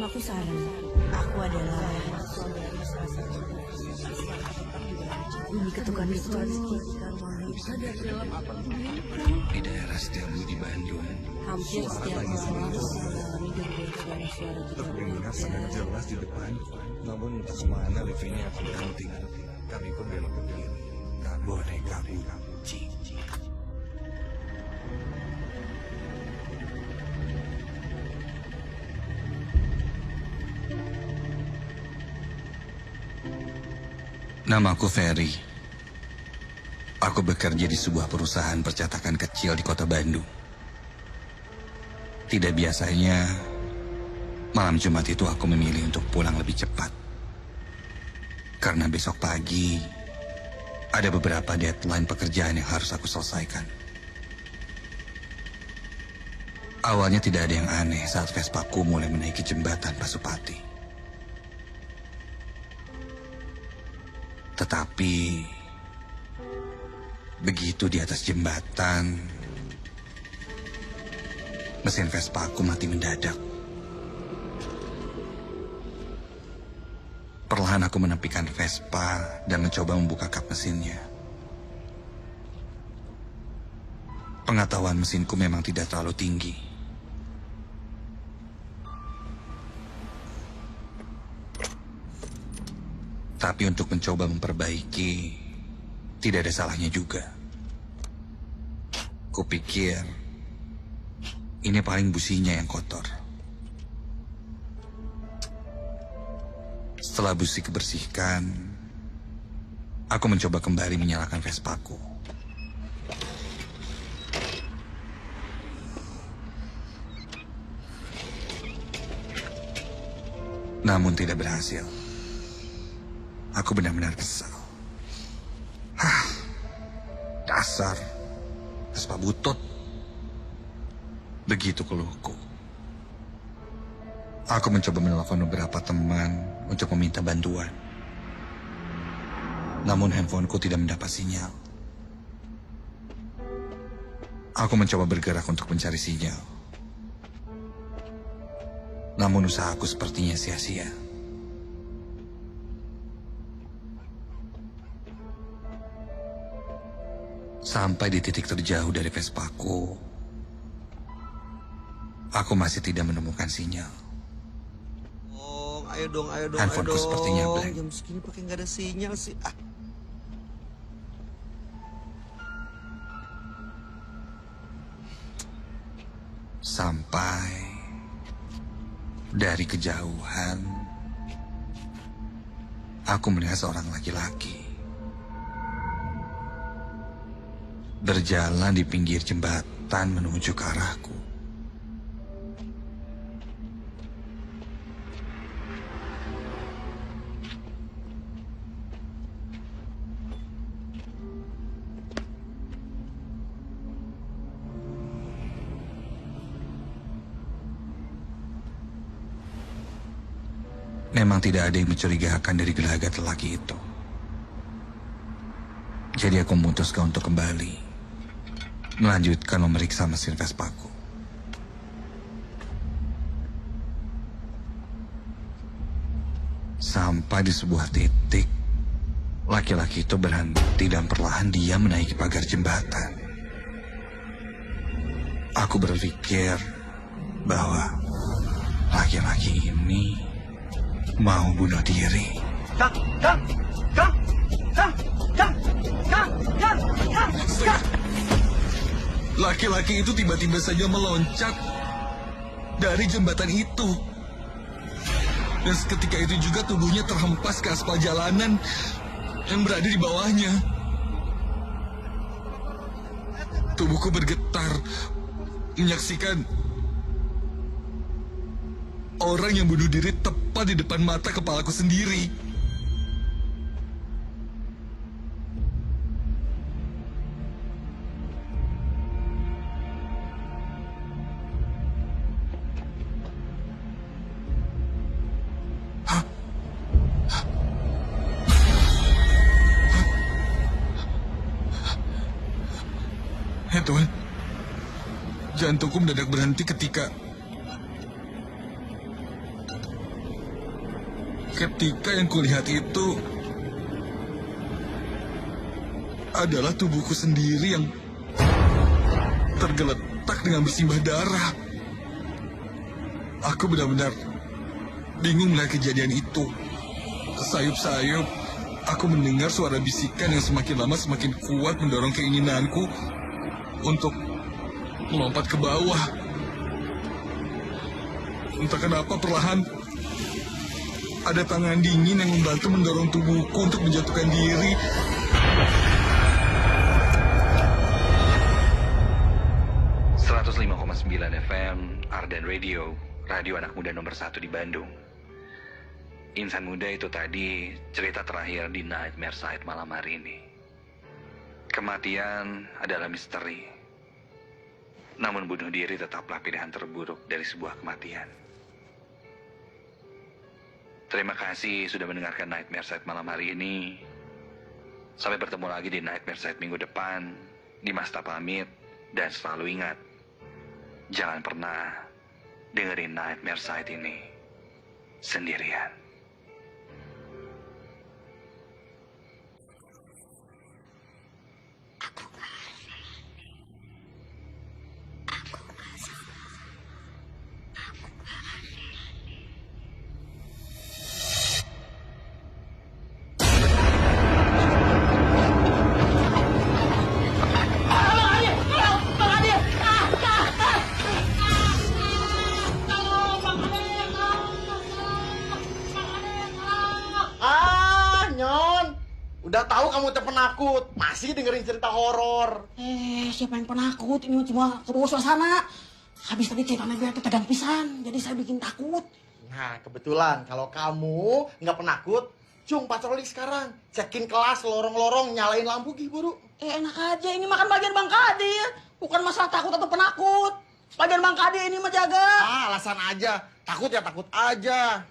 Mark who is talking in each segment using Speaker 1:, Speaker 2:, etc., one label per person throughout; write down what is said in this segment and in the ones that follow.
Speaker 1: Namaku Sarah. Aku adalah bunyi ketukan-ketukan
Speaker 2: di daerah Setiabu di Bandung.
Speaker 1: hampir setiap malam mengalami gangguan suara
Speaker 2: Terdengar sangat jelas di depan, namun entah kemana lift ini akan berhenti. Kami pun belok ke kiri. Boneka bunci. Namaku Ferry. Aku bekerja di sebuah perusahaan percetakan kecil di kota Bandung. Tidak biasanya, malam Jumat itu aku memilih untuk pulang lebih cepat. Karena besok pagi, ada beberapa deadline pekerjaan yang harus aku selesaikan. Awalnya tidak ada yang aneh saat Vespaku mulai menaiki jembatan Pasupati. Tetapi, begitu di atas jembatan, mesin Vespaku mati mendadak. Perlahan aku menepikan Vespa dan mencoba membuka kap mesinnya. Pengetahuan mesinku memang tidak terlalu tinggi. Tapi untuk mencoba memperbaiki, tidak ada salahnya juga. Kupikir, ini paling businya yang kotor. Setelah busi kebersihkan, aku mencoba kembali menyalakan Vespaku. Namun tidak berhasil. Aku benar-benar kesal. Dasar Vespa butut. Begitu keluhku. Aku mencoba menelpon beberapa teman untuk meminta bantuan. Namun handphoneku tidak mendapat sinyal. Aku mencoba bergerak untuk mencari sinyal. Namun usahaku sepertinya sia-sia. Sampai di titik terjauh dari Vespaku, aku masih tidak menemukan sinyal.
Speaker 3: Ayo dong.
Speaker 2: Handphoneku sepertinya blank.
Speaker 3: Jam segini pakai nggak ada sinyal sih.
Speaker 2: Sampai dari kejauhan, aku melihat seorang laki-laki berjalan di pinggir jembatan menuju ke arahku. Memang tidak ada yang mencurigakan dari gelagat lelaki itu. Jadi aku memutuskan untuk kembali melanjutkan memeriksa mesin Vespaku. Sampai di sebuah titik, laki-laki itu berhenti dan perlahan dia menaiki pagar jembatan. Aku berpikir bahwa laki-laki ini mau bunuh diri. Laki-laki itu tiba-tiba saja meloncat dari jembatan itu. Dan seketika itu juga tubuhnya terhempas ke aspal jalanan yang berada di bawahnya. Tubuhku bergetar menyaksikan orang yang bunuh diri tepat di depan mata kepalaku sendiri. Ya Tuhan, jantungku mendadak berhenti ketika Ketika yang kulihat itu adalah tubuhku sendiri yang tergeletak dengan bersimbah darah. Aku benar-benar bingung melihat kejadian itu. Sayup-sayup, aku mendengar suara bisikan yang semakin lama semakin kuat mendorong keinginanku untuk melompat ke bawah. Entah kenapa perlahan ada tangan dingin yang membantu mendorong tubuhku untuk menjatuhkan diri. FM, Ardan Radio, radio anak muda nomor 1 di Bandung. Insan muda itu tadi cerita terakhir di Nightmare Side malam hari ini. Kematian adalah misteri. Namun bunuh diri tetaplah pilihan terburuk dari sebuah kematian. Terima kasih sudah mendengarkan Nightmare Side malam hari ini. Sampai bertemu lagi di Nightmare Side minggu depan. Dimas pamit dan selalu ingat, jangan pernah dengerin Nightmare Side ini sendirian.
Speaker 4: Udah tahu kamu teh penakut, masih dengerin cerita horor.
Speaker 1: Siapa yang penakut? Ini cuma kebawa suasana. Habis tadi ceritanya gue tegang pisan, jadi saya bikin takut.
Speaker 4: Nah, kebetulan kalau kamu nggak penakut, cung patroli sekarang. Cekin kelas, lorong-lorong, nyalain lampu gih buru.
Speaker 1: Enak aja, ini makan bagian Bang Kadir. Bukan masalah takut atau penakut. Bagian Bang Kadir ini mah jaga.
Speaker 4: Alasan aja. Takut ya takut aja.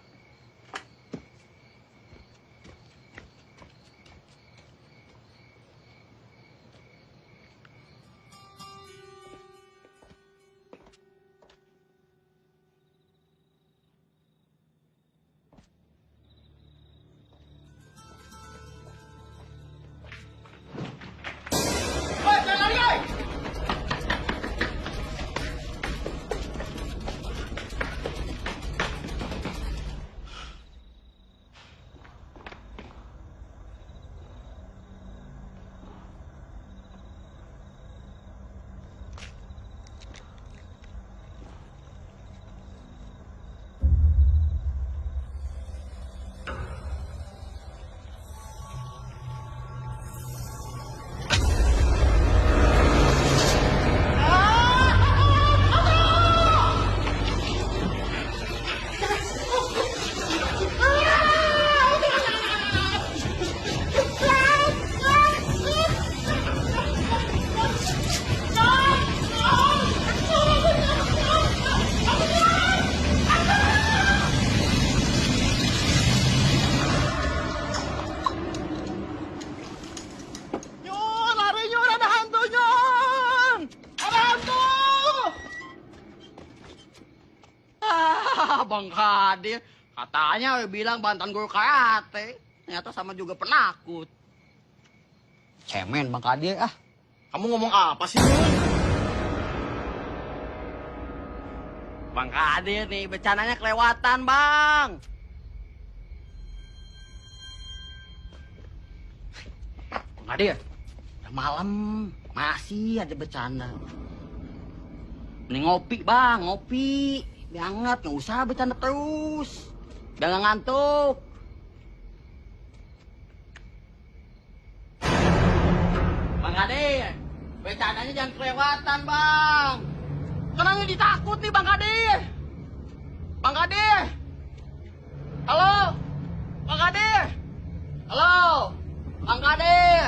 Speaker 1: Bang Kadir, katanya bilang bantan guru karate. Ternyata sama juga penakut. Cemen Bang Kadir ah.
Speaker 4: Kamu ngomong apa sih?
Speaker 1: Bang Kadir nih, becananya kelewatan Bang. Bang Kadir, udah malam masih aja bercanda. Mending ngopi Bang, ngopi. Biangat, nggak usah bercanda terus. Biar nggak ngantuk. Bang Kadir, bercandanya jangan kelewatan Bang. Karena jadi takut nih Bang Kadir. Bang Kadir. Halo. Bang Kadir. Halo. Bang Kadir.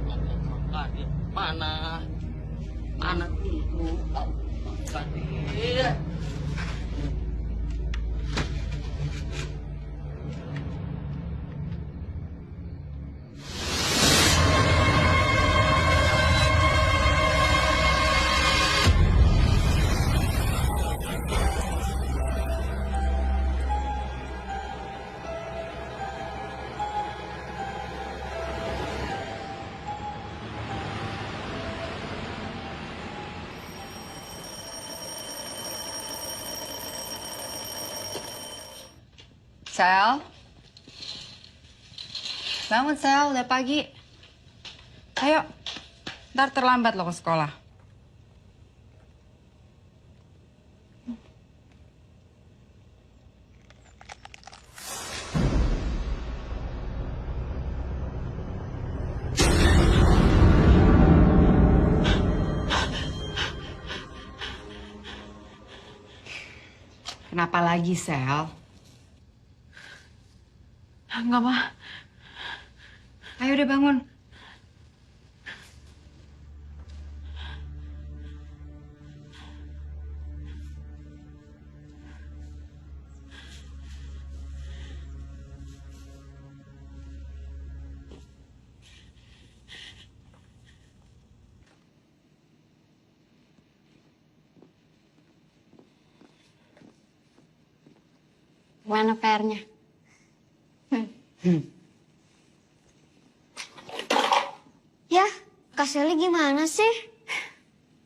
Speaker 1: Bang Kadir, mana? Mana itu? Bang Kadir.
Speaker 5: Sel. Bangun, Sel. Udah pagi. Ayo. Ntar terlambat lo ke sekolah. Kenapa lagi, Sel?
Speaker 6: Enggak, Ma.
Speaker 5: Ayo udah bangun.
Speaker 6: Mana PR-nya? Ya, Kak Sally gimana sih?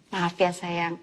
Speaker 5: Maaf ya, sayang.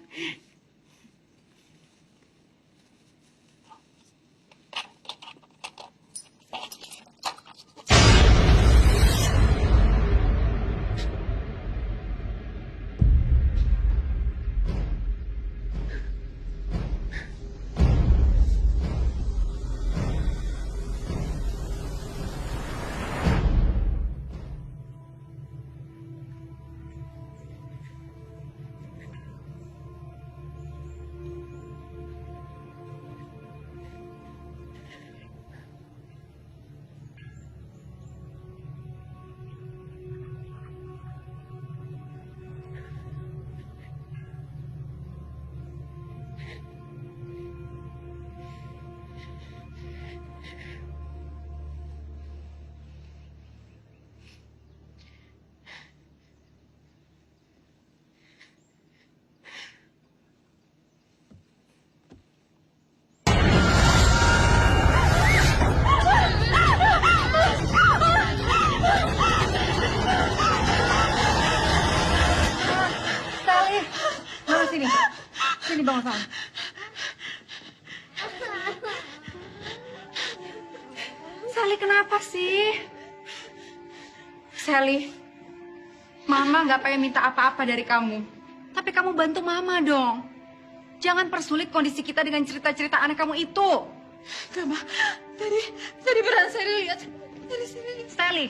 Speaker 5: Sini. Sini bangun, Sal. Sally, kenapa sih? Sally, Mama nggak pengen minta apa-apa dari kamu. Tapi kamu bantu Mama dong. Jangan persulit kondisi kita dengan cerita-cerita aneh kamu itu.
Speaker 6: Enggak, Ma. Tadi beneran saya lihat. Tadi saya lihat.
Speaker 5: Sally.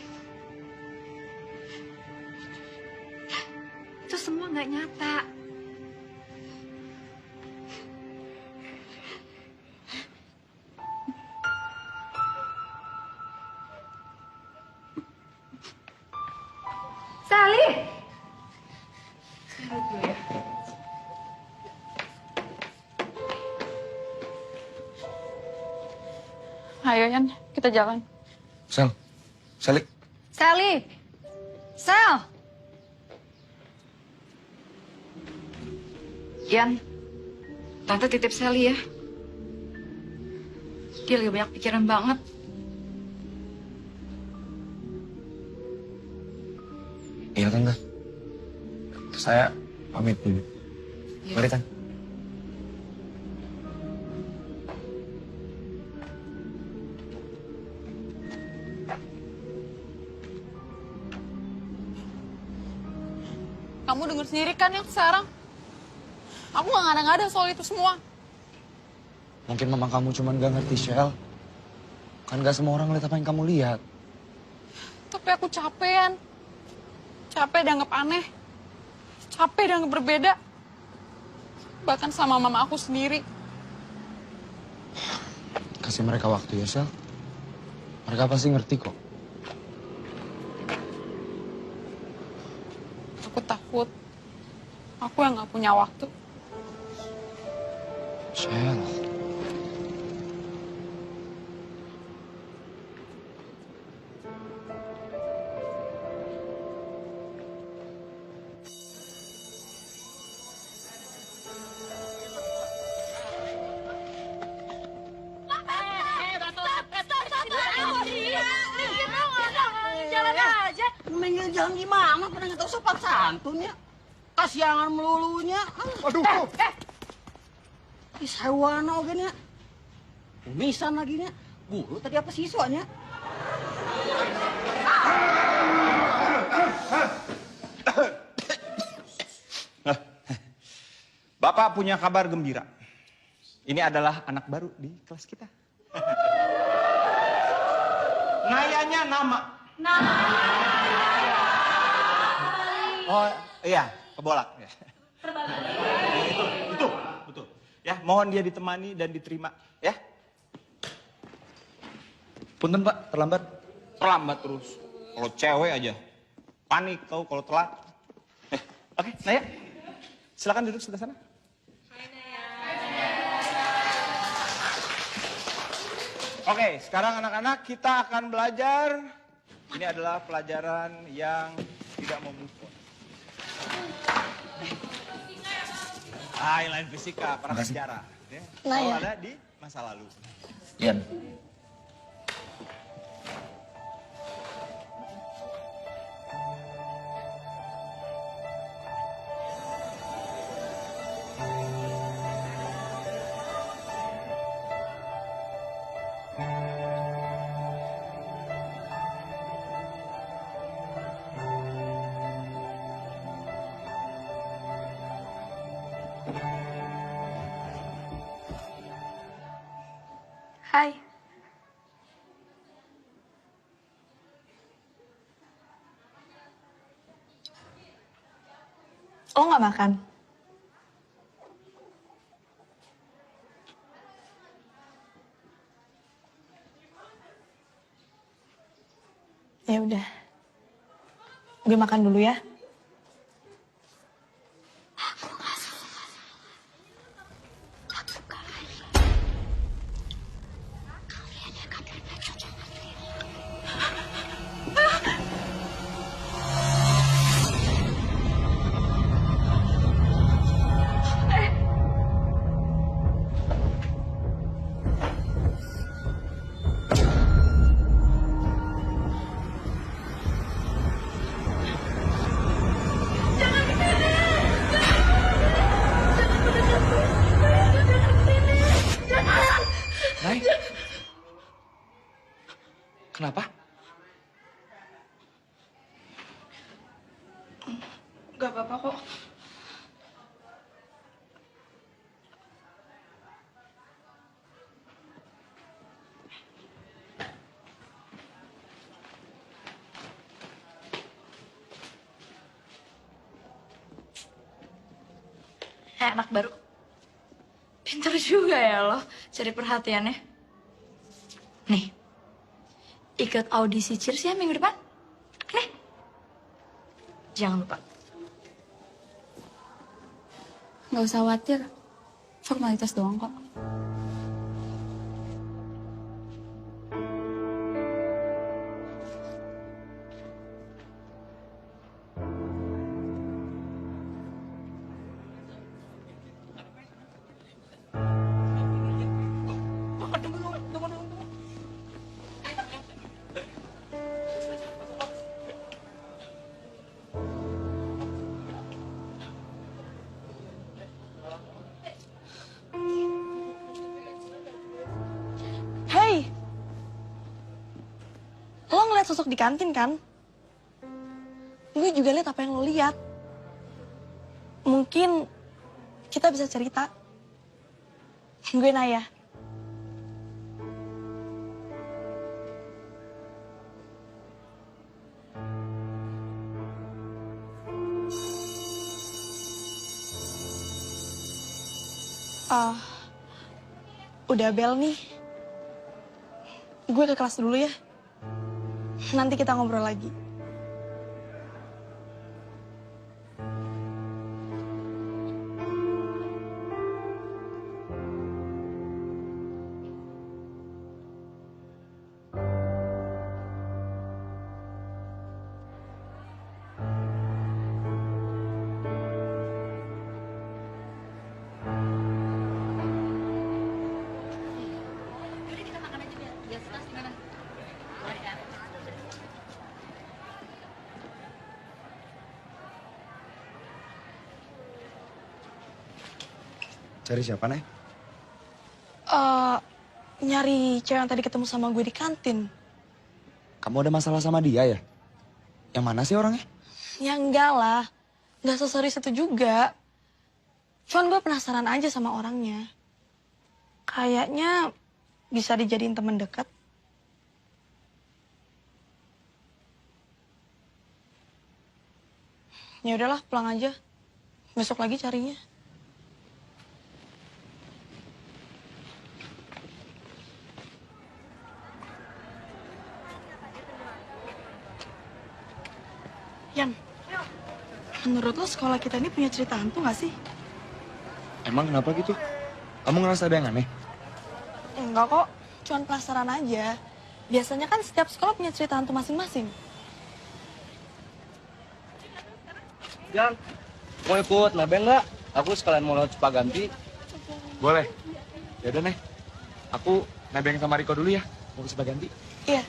Speaker 5: Itu semua nggak nyata. Sally! Saya dulu ya.
Speaker 6: Ayo, Yan. Kita jalan.
Speaker 2: Sel, Sally.
Speaker 5: Sally! Sel! Yan, Tante titip Sally ya. Dia lagi banyak pikiran banget.
Speaker 2: Iya, Tante. Saya pamit dulu. Mari, Tante.
Speaker 6: Kamu denger sendiri kan yang sekarang? Aku gak ngada-ngada soal itu semua.
Speaker 2: Mungkin mama kamu cuma gak ngerti, Shell. Kan gak semua orang lihat apa yang kamu lihat.
Speaker 6: Tapi aku capean. Capek dianggap aneh. Capek dianggap berbeda. Bahkan sama mama aku sendiri.
Speaker 2: Kasih mereka waktu ya, Shell. Mereka pasti ngerti kok.
Speaker 6: Aku takut. Aku yang gak punya waktu.
Speaker 2: Shell.
Speaker 1: Jalan gimana? Pada nggak tahu sopan santunnya. Kasiangan melulunya.
Speaker 4: Waduh.
Speaker 1: Sewana oge nya. Kumisan lagi nya. Guru tadi apa siswanya?
Speaker 7: Bapak punya kabar gembira. Ini adalah anak baru di kelas kita. Nayanya nama. Oh iya, kebolak. Ya. Itu, betul. Ya, mohon dia ditemani dan diterima, ya.
Speaker 2: Punten Pak, terlambat.
Speaker 7: Terlambat terus. Kalau cewek aja, panik tahu kalau telat. Oke, Naya, silakan duduk sebelah sana. Oke, sekarang anak-anak kita akan belajar. Ini adalah pelajaran yang tidak memukul. Lain fisika, prasejarah. Ya. Kalau ada di masa lalu.
Speaker 2: Ian.
Speaker 6: Hai. Lo nggak makan? Ya udah. Gue makan dulu ya.
Speaker 2: Nay. Kenapa?
Speaker 6: Gak apa-apa kok. Anak baru. Pintar juga ya lo cari perhatiannya. Nih, ikut audisi Cheers ya minggu depan. Nih, jangan lupa.
Speaker 5: Nggak usah khawatir, formalitas doang kok.
Speaker 6: Hey, lo ngeliat sosok di kantin kan? Gue juga liat apa yang lo liat. Mungkin kita bisa cerita. Gue Naya. Udah bel nih. Gue ke kelas dulu ya. Nanti kita ngobrol lagi.
Speaker 3: Cari siapa, Nay?
Speaker 6: Nyari cari cewek yang tadi ketemu sama gue di kantin.
Speaker 8: Kamu ada masalah sama dia ya? Yang mana sih orangnya?
Speaker 6: Ya enggak lah. Enggak seserius itu juga. Cuman gue penasaran aja sama orangnya. Kayaknya bisa dijadiin teman dekat. Ya udahlah, pulang aja. Besok lagi carinya. Yan, menurut lo sekolah kita ini punya cerita hantu gak sih?
Speaker 8: Emang kenapa gitu? Kamu ngerasa ada yang aneh?
Speaker 6: Enggak kok, cuman penasaran aja. Biasanya kan setiap sekolah punya cerita hantu masing-masing.
Speaker 9: Yang, mau ikut nebeng nggak? Aku sekalian mau lewat Cipaganti.
Speaker 8: Boleh. Yaudah, Nek. Aku nebeng sama Riko dulu ya. Mau ke Cipaganti.
Speaker 6: Iya.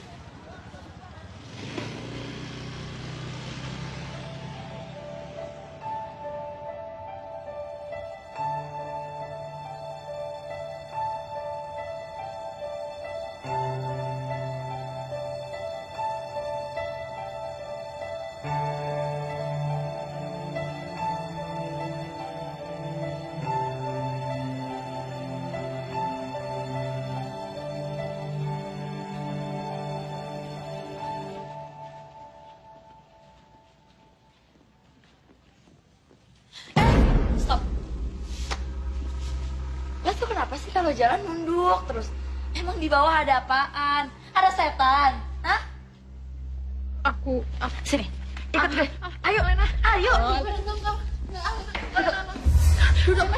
Speaker 10: Stop. Lo tuh kenapa sih kalau jalan nunduk terus? Emang di bawah ada apaan? Ada setan? Hah? Sini, ikut gue. Ayo, Lena. Ayo. Duduk. Duduk.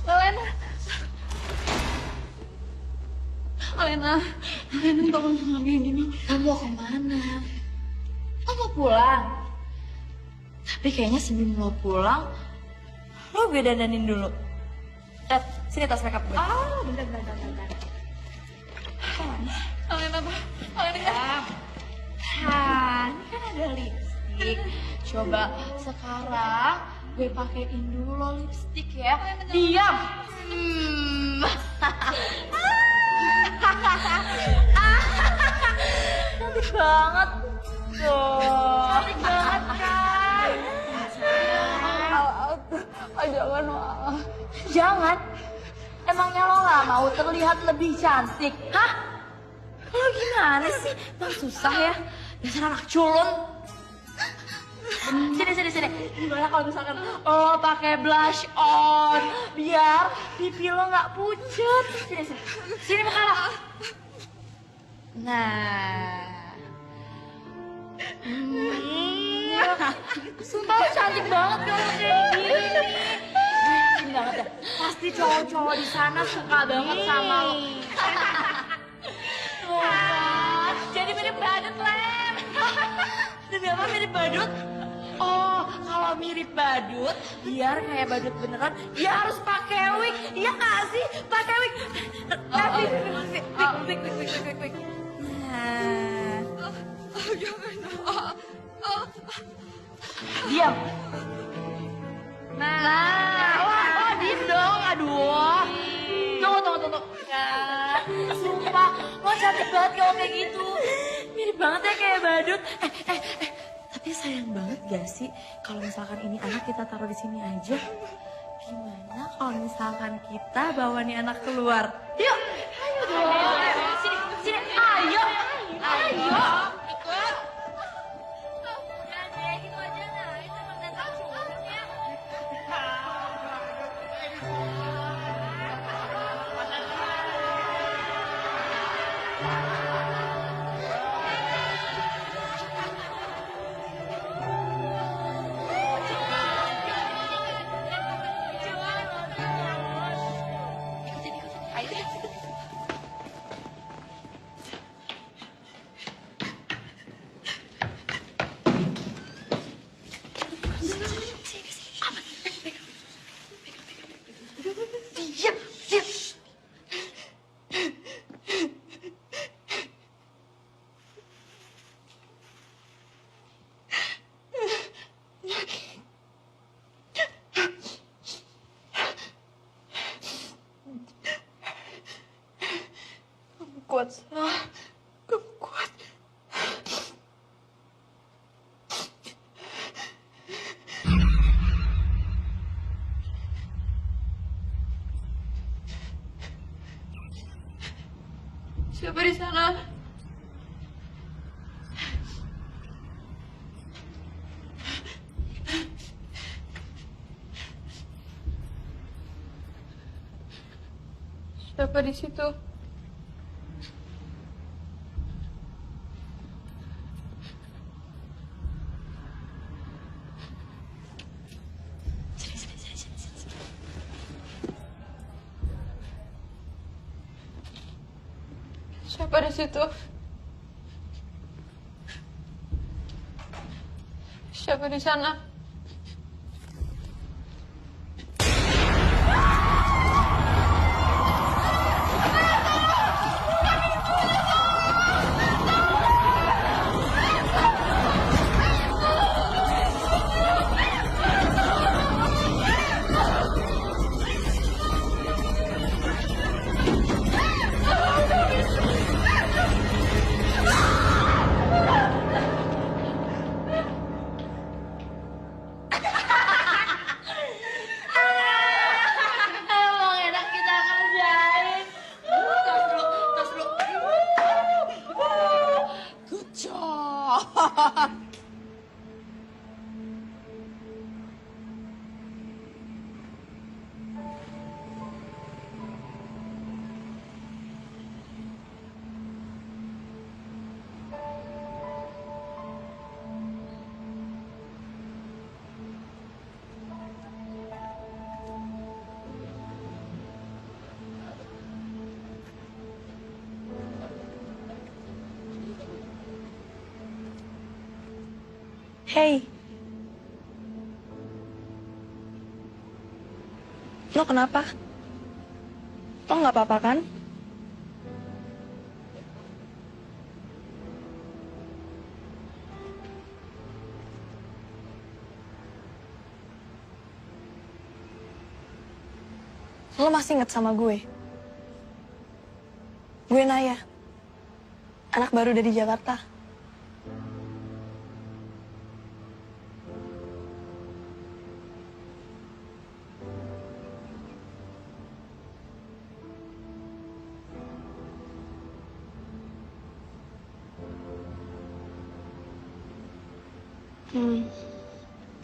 Speaker 10: Lena. Lena tolong jangan kayak gini. Kamu mau kemana? Lo mau pulang? Tapi kayaknya sebelum lo pulang, lo gue dandanin dulu. Sini tas makeup gue. Oh, bentar. Alena, ini kan ada lipstick. Coba sekarang gue pakein dulu lo lipstick ya. Diam. Cantik banget. Tuh. Cantik banget kan? Jangan. Emangnya lo gak mau terlihat lebih cantik? Hah? Lo gimana sih? Bang susah ya. Dasar anak culun. Sini. Gimana kalau misalkan lo pakai blush on biar pipi lo nggak pucet? Sini muka lo. Nah. Sumpah lo cantik banget kalau kayak gini. Yakin banget ya. Pasti cowok-cowok di sana suka banget sama lo. Jadi mirip badut, Lem. Demi apa mirip badut? Oh, kalau mirip badut, biar kayak badut beneran, dia harus pakai wig. Iya nggak sih? Pakai wig. Wig. Nah. Diam. Nah, wah, diem dong. Aduh. Tunggu. Ya, sumpah, lo cantik banget kalau kayak gitu. Mirip banget ya kayak badut. Tapi sayang banget gak sih kalau misalkan ini anak kita taruh di sini aja? Gimana kalau misalkan kita bawa nih anak keluar? Yuk, ayo dong. Sini, ayo. Ikut. Jangan kayak gitu aja, nah. Itu emang datang culun ya.
Speaker 6: kuat, Sah. Gak kuat. Siapa di sana? Siapa di situ? Siapa di situ? Siapa di sana?
Speaker 10: Emang enak kita kerjain. Tos dulu, tos dulu.
Speaker 6: Good job. Hey. Lo kenapa? Lo nggak apa-apa kan? Lo masih inget sama gue? Gue Naya, anak baru dari Jakarta.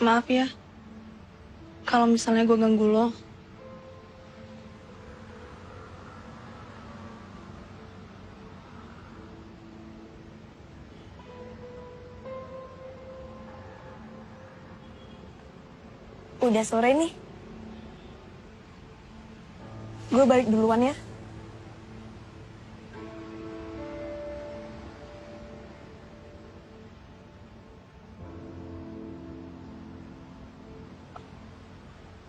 Speaker 6: Maaf ya, kalau misalnya gue ganggu lo. Udah sore nih. Gue balik duluan ya.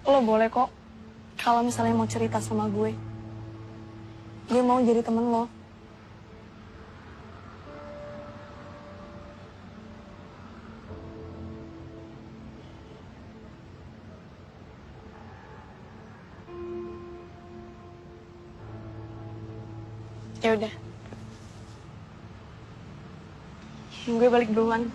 Speaker 6: Lo boleh kok, kalau misalnya mau cerita sama gue. Gue mau jadi temen lo. Ya udah. Gue balik duluan.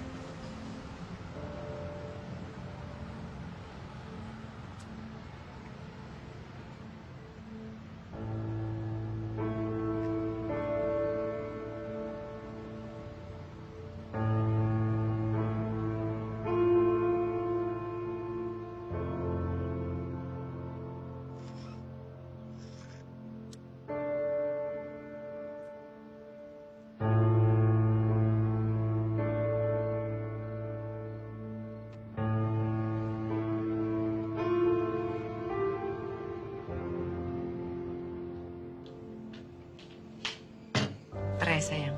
Speaker 11: Tray sayang.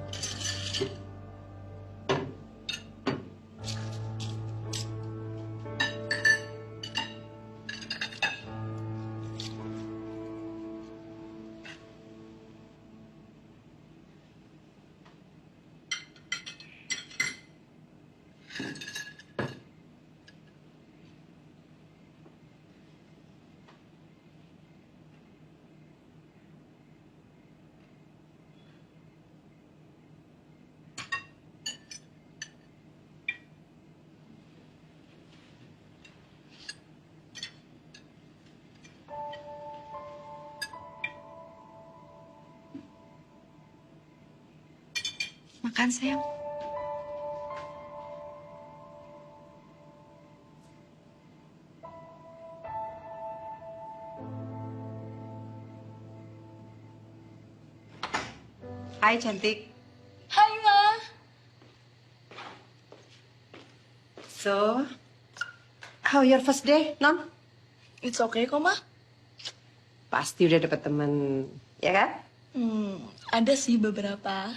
Speaker 11: Makan sayang. Hai cantik.
Speaker 6: Hai, Ma.
Speaker 11: So, how your first day, Non?
Speaker 6: It's okay kok, Ma.
Speaker 11: Pasti udah dapet temen, ya kan?
Speaker 6: Ada sih beberapa.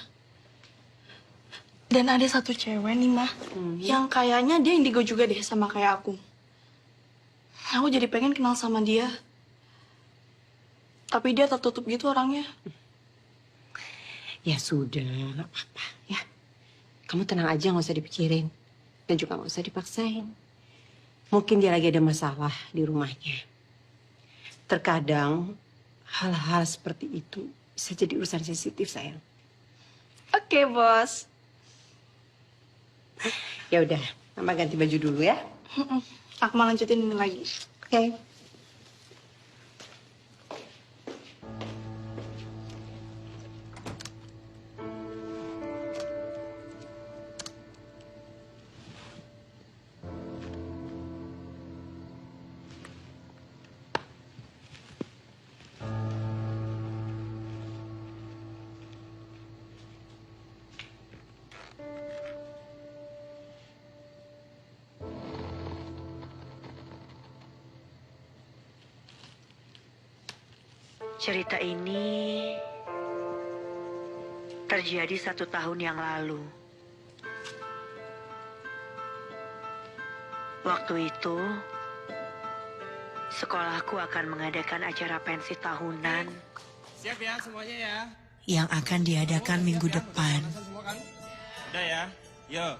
Speaker 6: Dan ada satu cewek nih, Ma. Yang kayaknya dia indigo juga deh sama kayak aku. Aku jadi pengen kenal sama dia. Tapi dia tertutup gitu orangnya.
Speaker 11: Ya sudah, nggak apa-apa ya. Kamu tenang aja, nggak usah dipikirin. Dan juga nggak usah dipaksain. Mungkin dia lagi ada masalah di rumahnya. Terkadang hal-hal seperti itu bisa jadi urusan sensitif, sayang.
Speaker 6: Oke, Bos.
Speaker 11: Ya udah, Mama ganti baju dulu ya.
Speaker 6: Aku mau lanjutin ini lagi.
Speaker 11: Oke.
Speaker 12: Cerita ini terjadi 1 tahun yang lalu. Waktu itu, sekolahku akan mengadakan acara pensi tahunan.
Speaker 9: Siap ya semuanya ya.
Speaker 12: Yang akan diadakan minggu depan.
Speaker 9: Semua kan? Udah ya. Yuk.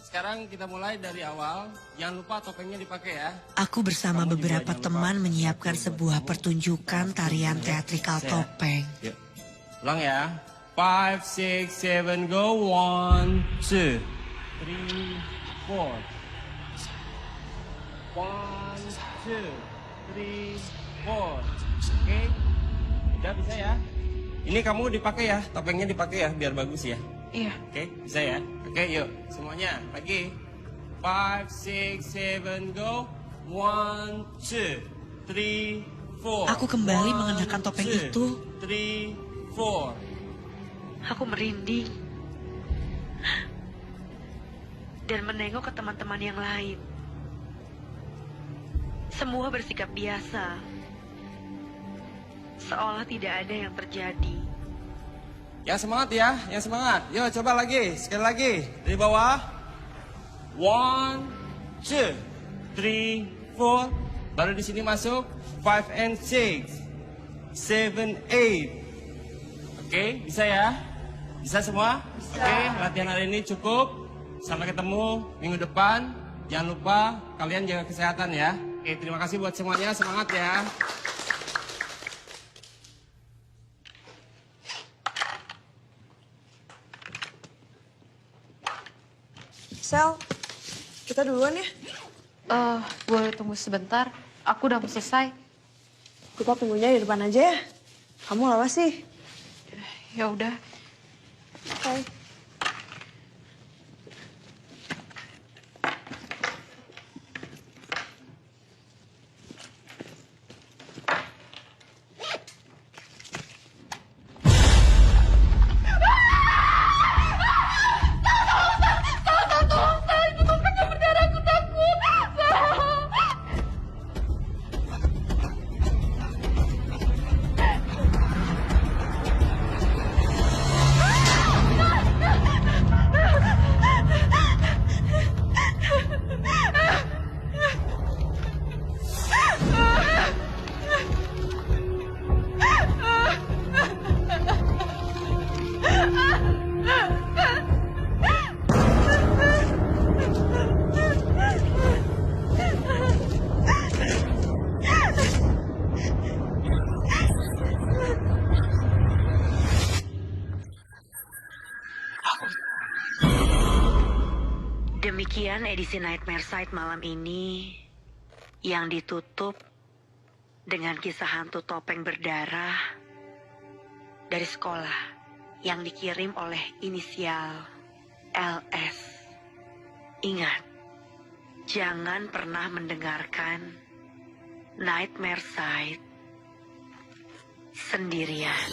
Speaker 9: Sekarang kita mulai dari awal. Jangan lupa topengnya dipakai ya.
Speaker 12: Aku bersama beberapa teman menyiapkan sebuah pertunjukan tarian teatrikal topeng.
Speaker 9: Yuk. Ulang ya. 5, 6, 7, go. 1, 2, 3, 4. 1, 2, 3, 4. Oke. Udah bisa ya. Ini kamu dipakai ya. Topengnya dipakai ya. Biar bagus ya.
Speaker 6: Iya.
Speaker 9: Oke, bisa ya? Oke, yuk. Semuanya, lagi. 5, 6, 7, go. 1, 2, 3, 4.
Speaker 12: Aku kembali mengenakan topeng itu.
Speaker 9: 3, 4.
Speaker 12: Aku merinding. Dan menengok ke teman-teman yang lain. Semua bersikap biasa. Seolah tidak ada yang terjadi.
Speaker 9: Yang semangat ya, yang semangat. Yuk, coba lagi. Sekali lagi. Dari bawah. 1, 2, 3, 4. Baru di sini masuk. 5 and 6. 7, 8. Oke, bisa ya? Bisa semua? Bisa. Oke, latihan hari ini cukup. Sampai ketemu minggu depan. Jangan lupa kalian jaga kesehatan ya. Oke, terima kasih buat semuanya. Semangat ya.
Speaker 6: Sel, kita duluan ya.
Speaker 5: Boleh tunggu sebentar. Aku udah mau selesai.
Speaker 6: Kita tunggunya di depan aja ya. Kamu lama sih.
Speaker 5: Ya udah.
Speaker 6: Oke.
Speaker 12: Demikian edisi Nightmare Side malam ini yang ditutup dengan kisah hantu topeng berdarah dari sekolah yang dikirim oleh inisial LS. Ingat, jangan pernah mendengarkan Nightmare Side sendirian.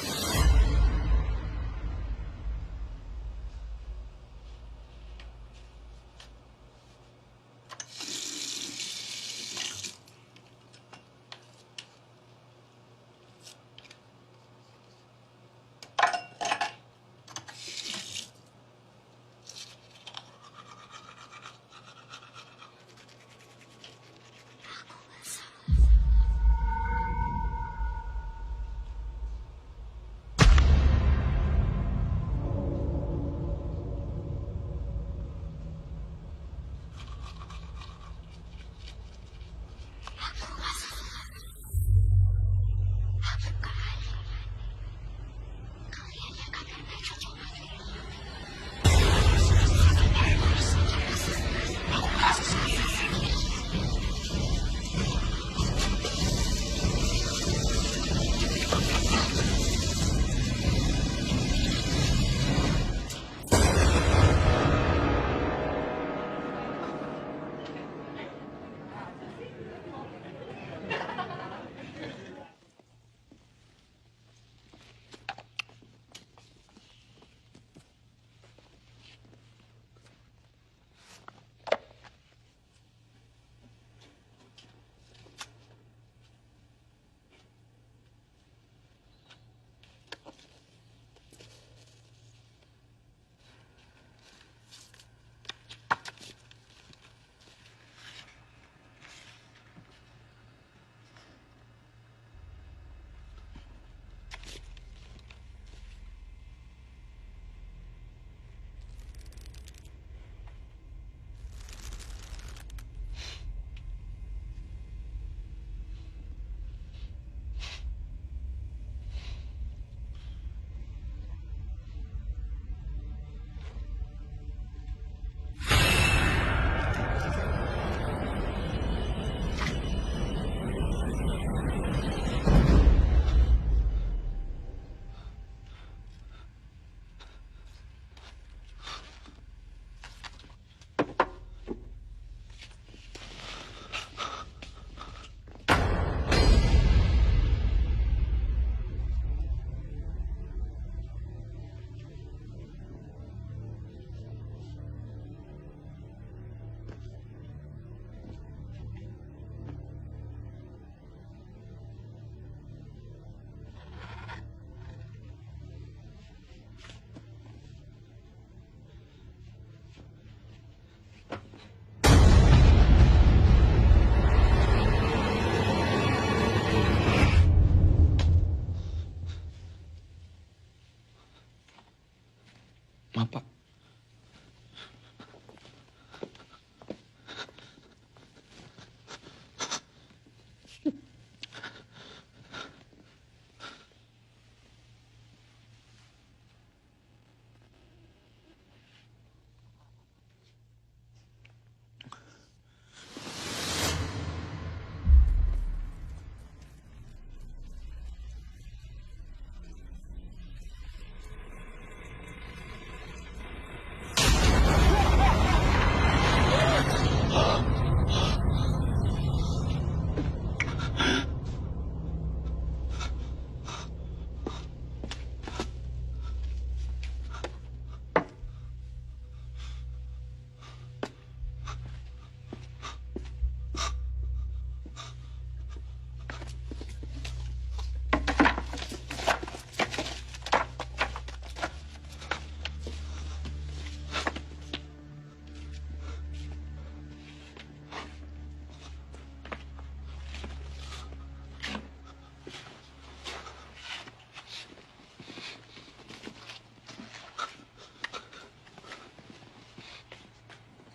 Speaker 8: Maaf, Pak.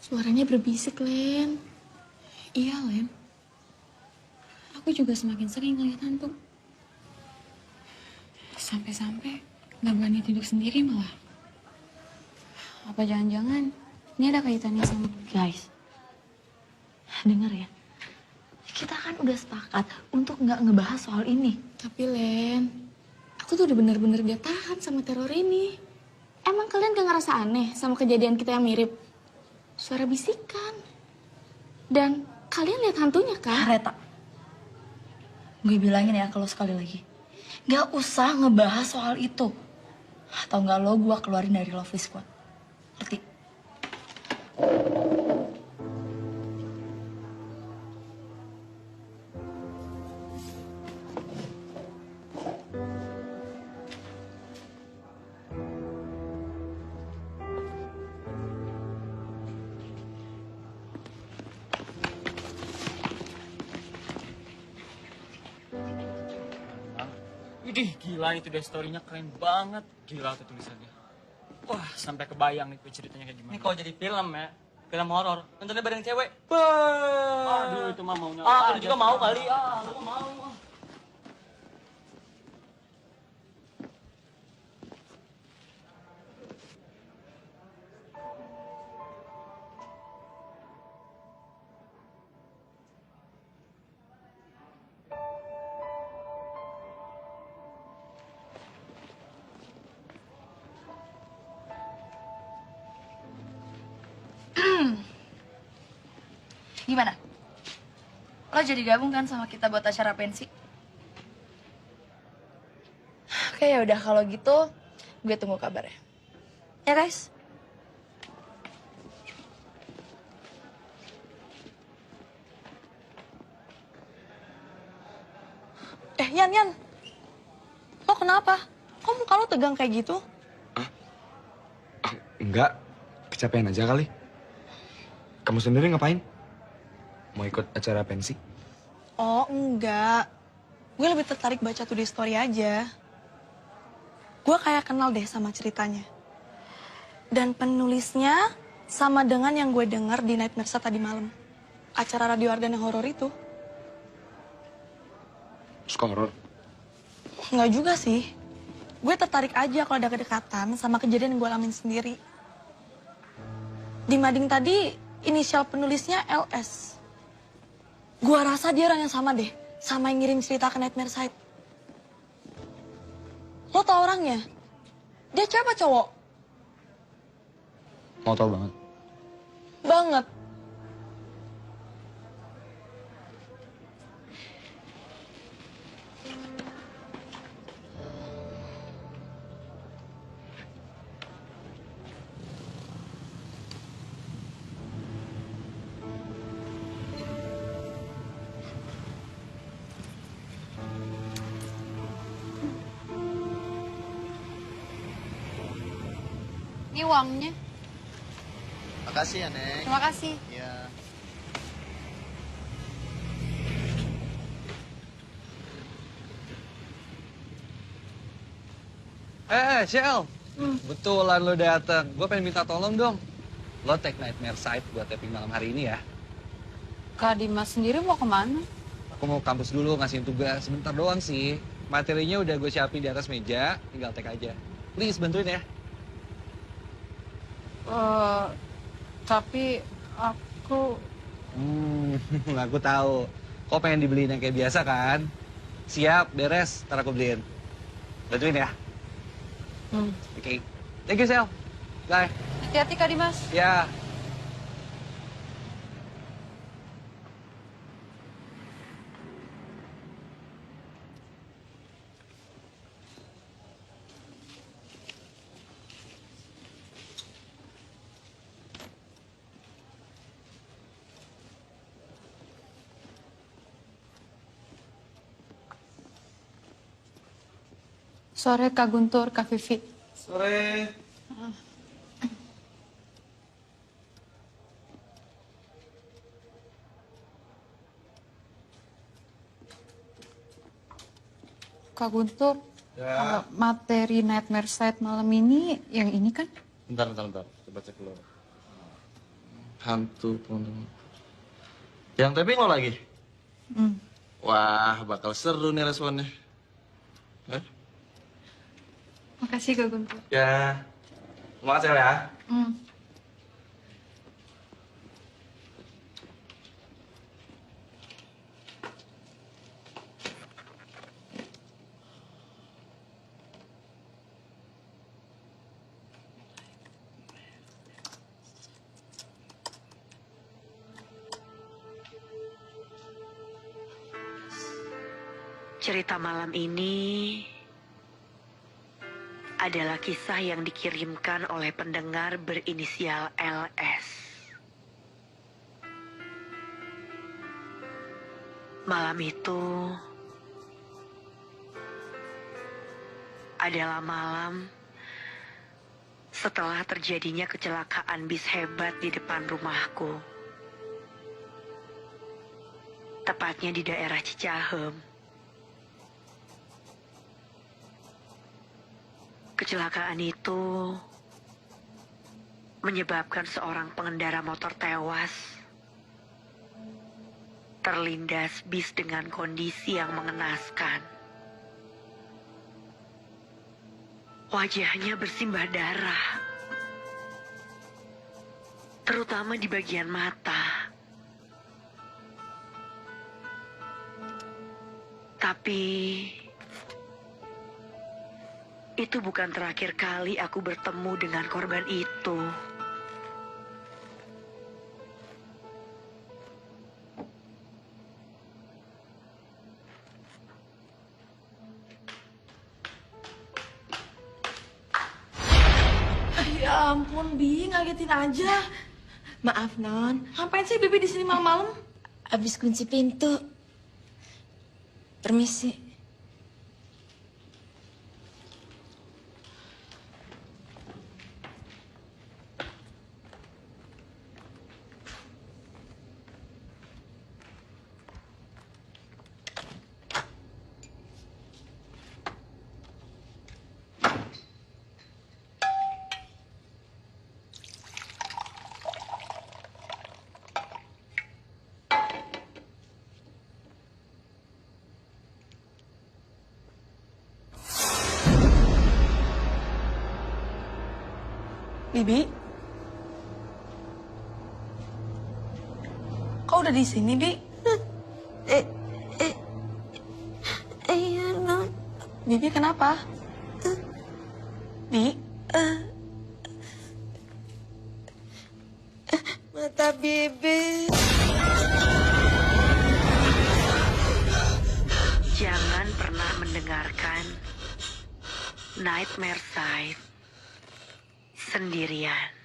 Speaker 13: Suaranya berbisik, Len. Iya, Len. Aku juga semakin sering ngeliat hantu. Sampai-sampai gak berani tidur sendiri malah. Apa jangan-jangan ini ada kaitannya sama...
Speaker 10: Guys, denger ya. Kita kan udah sepakat untuk gak ngebahas soal ini.
Speaker 13: Tapi, Len, aku tuh udah bener-bener gak tahan sama teror ini. Emang kalian gak ngerasa aneh sama kejadian kita yang mirip? Suara bisikan. Dan kalian lihat hantunya kan?
Speaker 6: Reta, gue bilangin ya kalau sekali lagi, gak usah ngebahas soal itu. Atau nggak lo gue keluarin dari Lovely Squad. Ngerti?
Speaker 14: Widih, gila itu deh story-nya keren banget. Gila tuh tulisannya. Wah, sampai kebayang nih ceritanya kayak gimana.
Speaker 9: Ini kalau jadi film ya, film horor, nontonnya bareng cewek.
Speaker 14: Aduh, itu mah maunya.
Speaker 9: Lu juga mau kali. Lu mau.
Speaker 6: Gimana? Lo jadi gabung kan sama kita buat acara pensi? Oke, ya udah kalau gitu gue tunggu kabarnya. Ya guys. Yan. Lo kenapa? Kok muka lo tegang kayak gitu?
Speaker 8: Enggak, kecapean aja kali. Kamu sendiri ngapain? Mau ikut acara pensi?
Speaker 6: Oh, enggak. Gue lebih tertarik baca tuh di story aja. Gue kayak kenal deh sama ceritanya. Dan penulisnya sama dengan yang gue denger di Nightmare Set tadi malam. Acara radio Ardan yang horor itu.
Speaker 8: Suka horor?
Speaker 6: Enggak juga sih. Gue tertarik aja kalau ada kedekatan sama kejadian yang gue alamin sendiri. Di mading tadi, inisial penulisnya LS. Gue rasa dia orang yang sama deh, sama yang ngirim cerita ke Nightmare Site. Lo tau orangnya? Dia cewek apa cowok?
Speaker 8: Mau tau banget.
Speaker 6: Banget.
Speaker 13: Ini uangnya.
Speaker 4: Makasih ya, Neng.
Speaker 13: Terima kasih.
Speaker 4: Iya.
Speaker 15: Shell. Betulan lo dateng. Gue pengen minta tolong dong. Lo take Nightmare Site buat taping malam hari ini ya.
Speaker 13: Kak Dimas sendiri mau kemana?
Speaker 15: Aku mau kampus dulu ngasihin tugas. Sebentar doang sih. Materinya udah gue siapin di atas meja. Tinggal take aja. Please bantuin ya.
Speaker 13: Tapi aku...
Speaker 15: Aku tahu. Kok pengen dibeliin yang kayak biasa kan? Siap, beres. Ntar aku beliin. Bantuin ya. Oke. Thank you, Sel. Bye.
Speaker 13: Hati-hati Kak Dimas.
Speaker 15: Ya.
Speaker 13: Sore Kak Guntur, Kak Vivi.
Speaker 15: Sore.
Speaker 13: Kak Guntur,
Speaker 15: Ya.
Speaker 13: materi Nightmare Site malam ini yang ini kan?
Speaker 7: Bentar. Coba cek dulu. Hantu pondok. Yang taping lo lagi? Wah, bakal seru nih responnya.
Speaker 13: Makasih Kak Guntur.
Speaker 7: Ya. Semangat Sel ya.
Speaker 12: Cerita malam ini adalah kisah yang dikirimkan oleh pendengar berinisial LS. Malam itu adalah malam setelah terjadinya kecelakaan bis hebat di depan rumahku. Tepatnya di daerah Cicahem. Kecelakaan itu menyebabkan seorang pengendara motor tewas, terlindas bis dengan kondisi yang mengenaskan. Wajahnya bersimbah darah, terutama di bagian mata. Tapi itu bukan terakhir kali aku bertemu dengan korban itu.
Speaker 6: Ya ampun, Bi, ngagetin aja.
Speaker 10: Maaf, Non.
Speaker 6: Ngapain sih Bibi di sini malam-malam?
Speaker 13: Abis kunci pintu. Permisi.
Speaker 6: Bibi? Kau udah di sini, Bi?
Speaker 10: Iya, Non.
Speaker 6: Bibi kenapa? Bi?
Speaker 10: Mata Bibi.
Speaker 12: Jangan pernah mendengarkan Nightmare Side sendirian.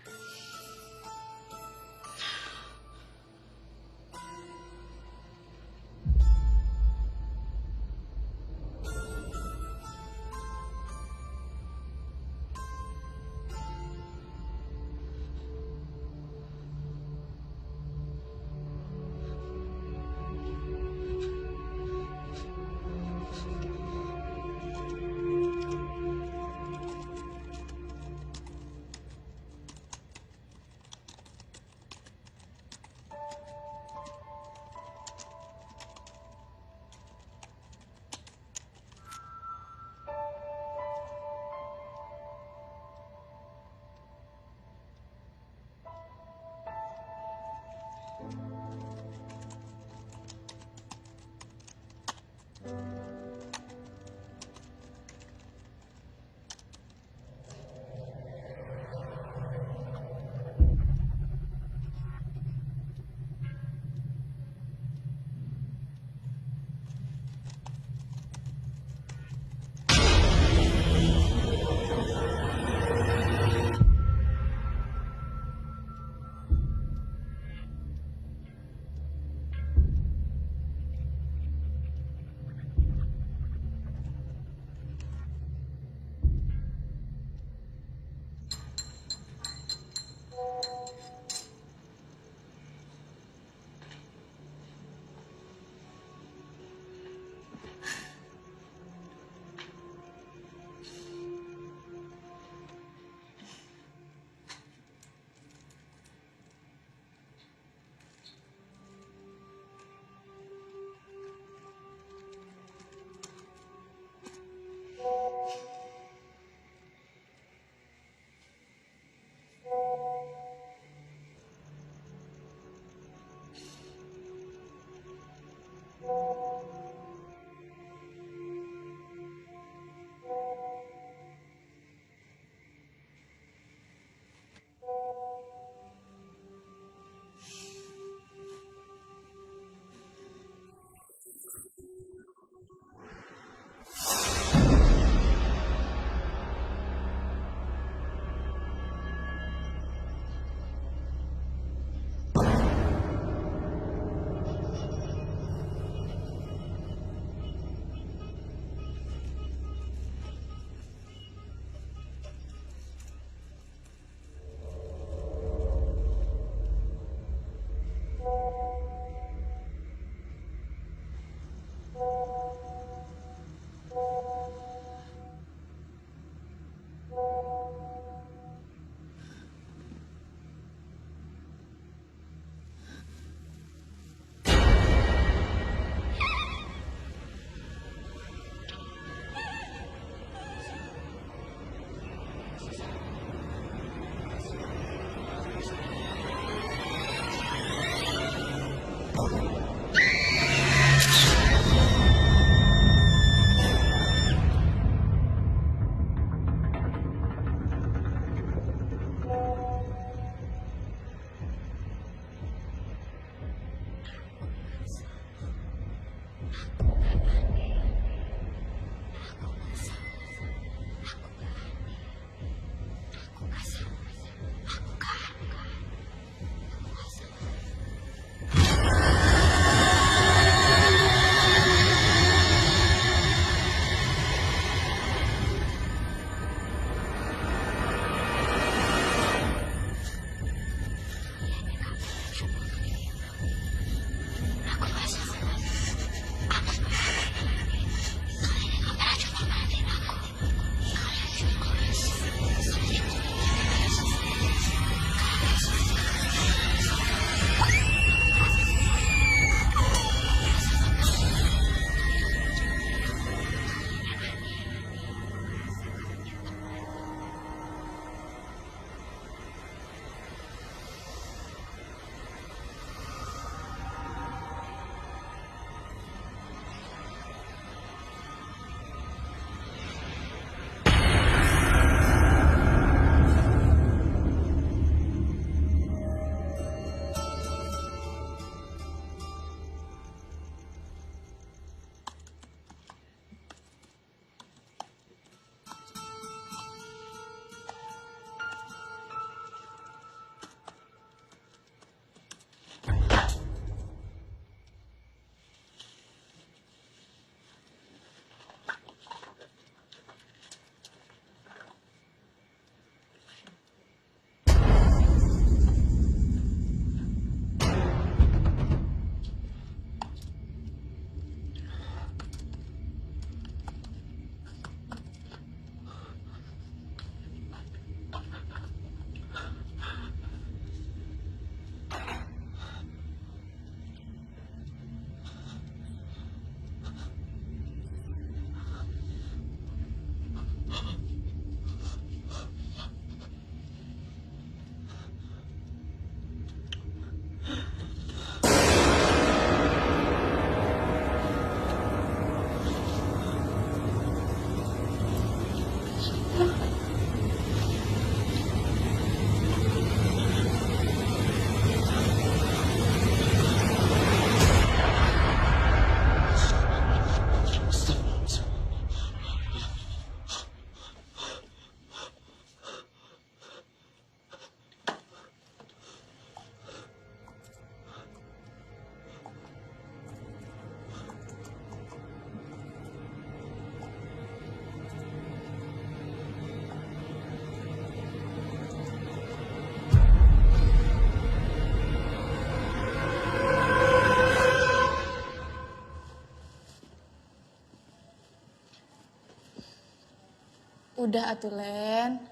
Speaker 13: Udah atuh Len,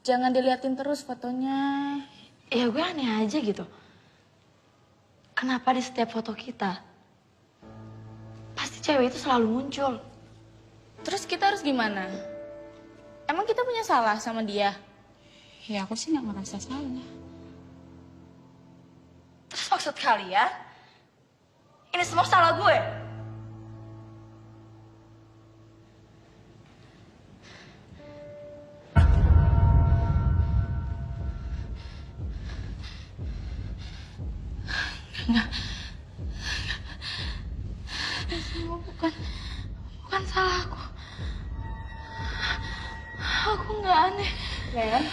Speaker 13: jangan diliatin terus fotonya.
Speaker 6: Ya gue aneh aja gitu. Kenapa di setiap foto kita pasti cewek itu selalu muncul?
Speaker 13: Terus kita harus gimana? Emang kita punya salah sama dia?
Speaker 5: Ya aku sih nggak ngerasa salah.
Speaker 6: Terus maksud kalian, ini semua salah gue?
Speaker 13: Enggak. Ini semua bukan salah aku. Aku nggak aneh.
Speaker 6: Len,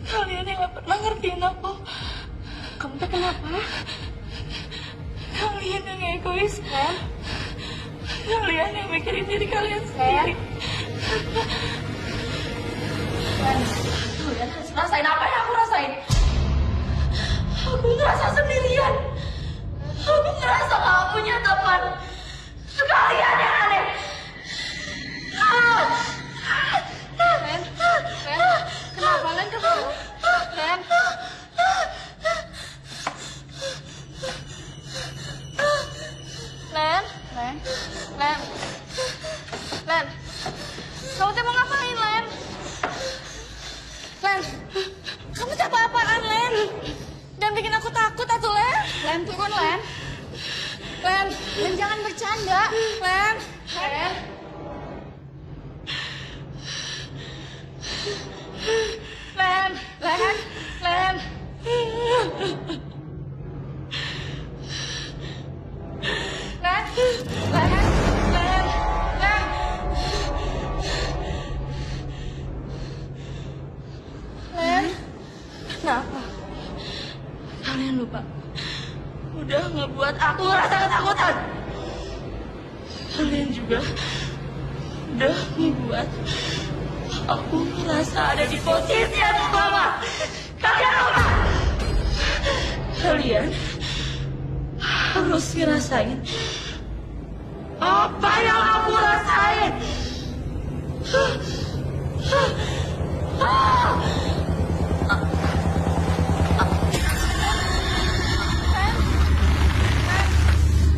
Speaker 13: Kalian yang nggak pernah ngertiin aku.
Speaker 6: kamu tuh kenapa?
Speaker 13: Kalian yang egois kan? Kalian yang mikirin diri kalian sendiri.
Speaker 6: Kalian harus rasain apa yang aku rasain. Aku ngerasa sendirian. Aku ngerasa gak punya teman. Kalian yang aneh.
Speaker 13: Len, kenapa Len kamu? Len. Len, kamu tuh mau ngapain Len? Len, kamu tuh apa-apaan Len? Jangan bikin aku takut atuh Len. Len turun Len. Len jangan bercanda. Len.
Speaker 6: Kenapa? Kalian lupa. Udah ngebuat aku ngerasa ketakutan. Kalian juga udah ngebuat aku ngerasa ada di posisi yang sama. Kalian lupa. Kalian harus ngerasain apa yang aku rasain.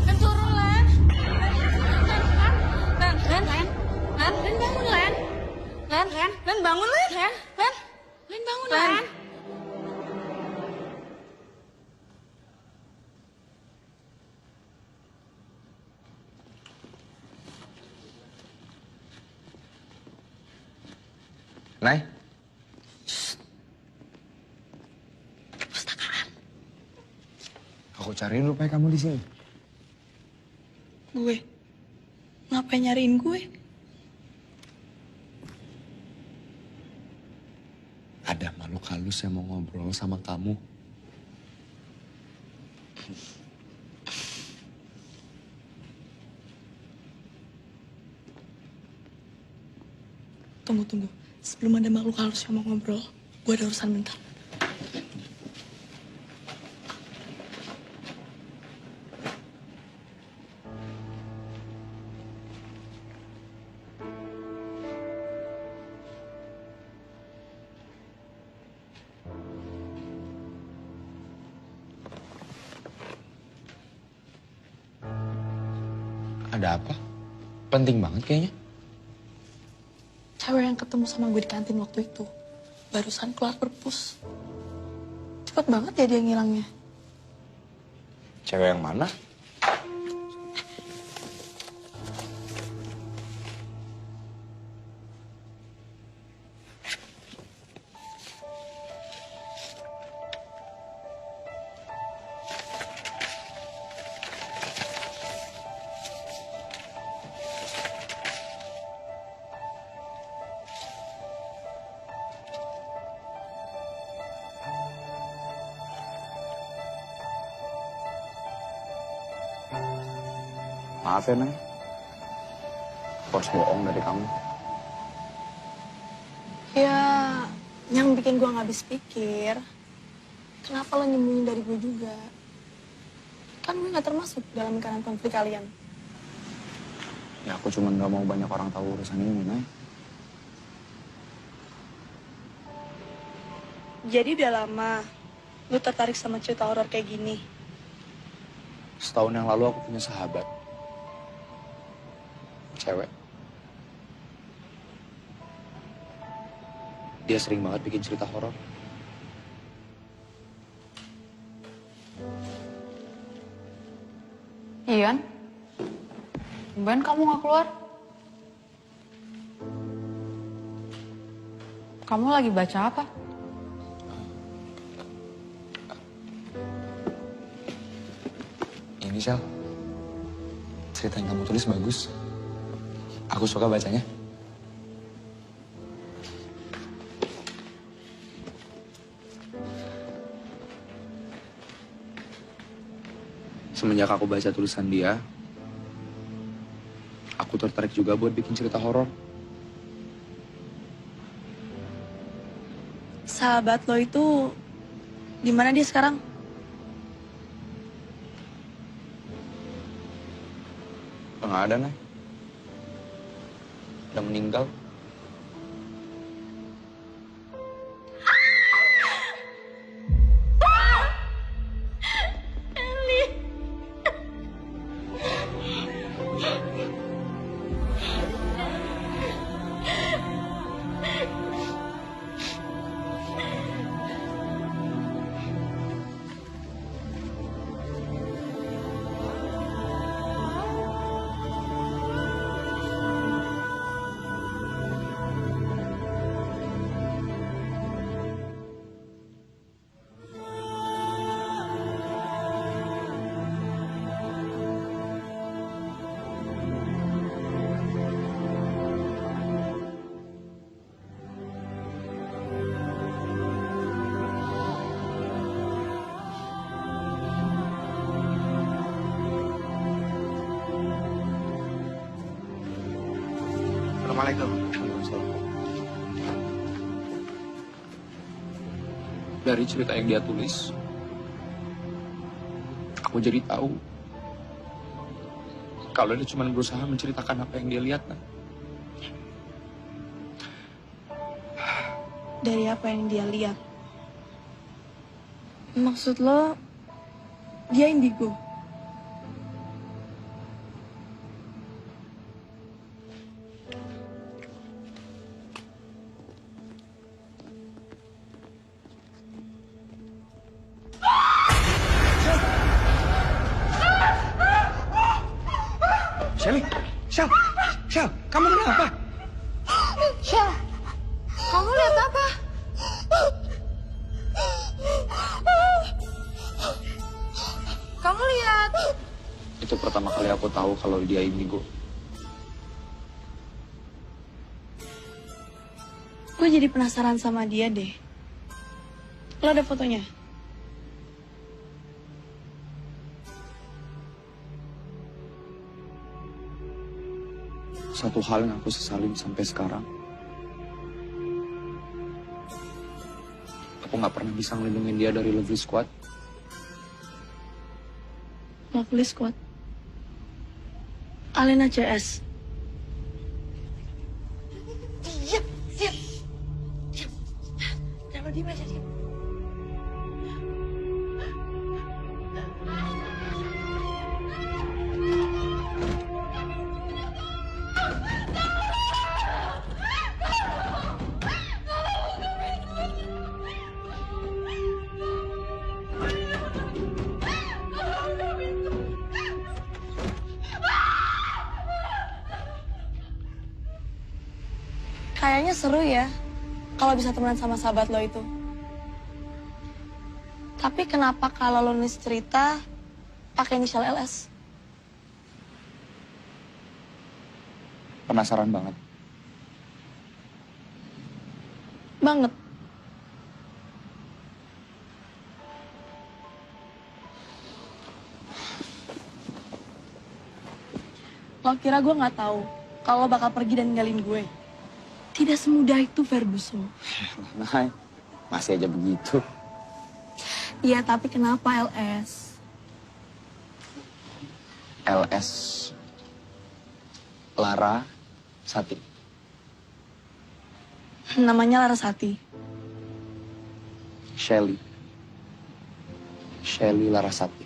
Speaker 13: Len turun Len. Len bangun Len. Len bangun Len. Len bangun Len.
Speaker 8: Nay. Aku cariin rupanya kamu di sini.
Speaker 6: Gue? Ngapain nyariin gue?
Speaker 8: Ada makhluk halus yang mau ngobrol sama kamu.
Speaker 6: Tunggu. Sebelum ada makhluk halus yang mau ngobrol, gue ada urusan bentar.
Speaker 8: Ada apa? Penting banget kayaknya.
Speaker 6: Cewek yang ketemu sama gue di kantin waktu itu barusan keluar perpus. Cepet banget ya dia ngilangnya.
Speaker 8: Cewek yang mana? Maaf ya, Nay. Aku harus bohong dari kamu.
Speaker 6: Ya, yang bikin gue gak habis pikir, kenapa lo nyembunyiin dari gue juga? Kan gue gak termasuk dalam lingkaran konflik kalian.
Speaker 8: Ya aku cuma gak mau banyak orang tahu urusan ini, Nay.
Speaker 6: Jadi udah lama lu tertarik sama cerita horor kayak gini.
Speaker 8: Setahun yang lalu aku punya sahabat. Cewek. Dia sering banget bikin cerita horor.
Speaker 5: Ian, Ben kamu nggak keluar? Kamu lagi baca apa?
Speaker 8: Ini, Sel. Cerita yang kamu tulis bagus. Aku suka bacanya. Semenjak aku baca tulisan dia, aku tertarik juga buat bikin cerita horor.
Speaker 6: Sahabat lo itu di mana dia sekarang?
Speaker 8: Nggak ada, Nay. Udah meninggal. Assalamualaikum. Dari cerita yang dia tulis, aku jadi tahu kalau dia cuma berusaha menceritakan apa yang dia lihat, Nah.
Speaker 6: Dari apa yang dia lihat? Maksud lo, dia indigo?
Speaker 8: Shelly, Shell, kamu kenapa?
Speaker 13: Shell, kamu lihat apa? Kamu lihat?
Speaker 8: Itu pertama kali aku tahu kalau dia indigo.
Speaker 6: Gue jadi penasaran sama dia deh. Lo ada fotonya?
Speaker 8: Satu hal yang aku sesalin sampai sekarang, aku nggak pernah bisa ngelindungin dia dari Lovely Squad.
Speaker 6: Lovely Squad. Alena CS.
Speaker 13: Siap, siap. Siap. Jangan diem aja, diam.
Speaker 6: Kayaknya seru ya, kalau bisa temenan sama sahabat lo itu. Tapi kenapa kalau lo nulis cerita pakai inisial LS?
Speaker 8: Penasaran banget.
Speaker 6: Banget. Lo kira gue nggak tahu kalau lo bakal pergi dan ninggalin gue? Tidak semudah itu, Ferguson.
Speaker 8: Nah, masih aja begitu.
Speaker 6: Iya, tapi kenapa LS?
Speaker 8: LS Lara Sati.
Speaker 6: Namanya Larasati.
Speaker 8: Shelly. Shelly Larasati.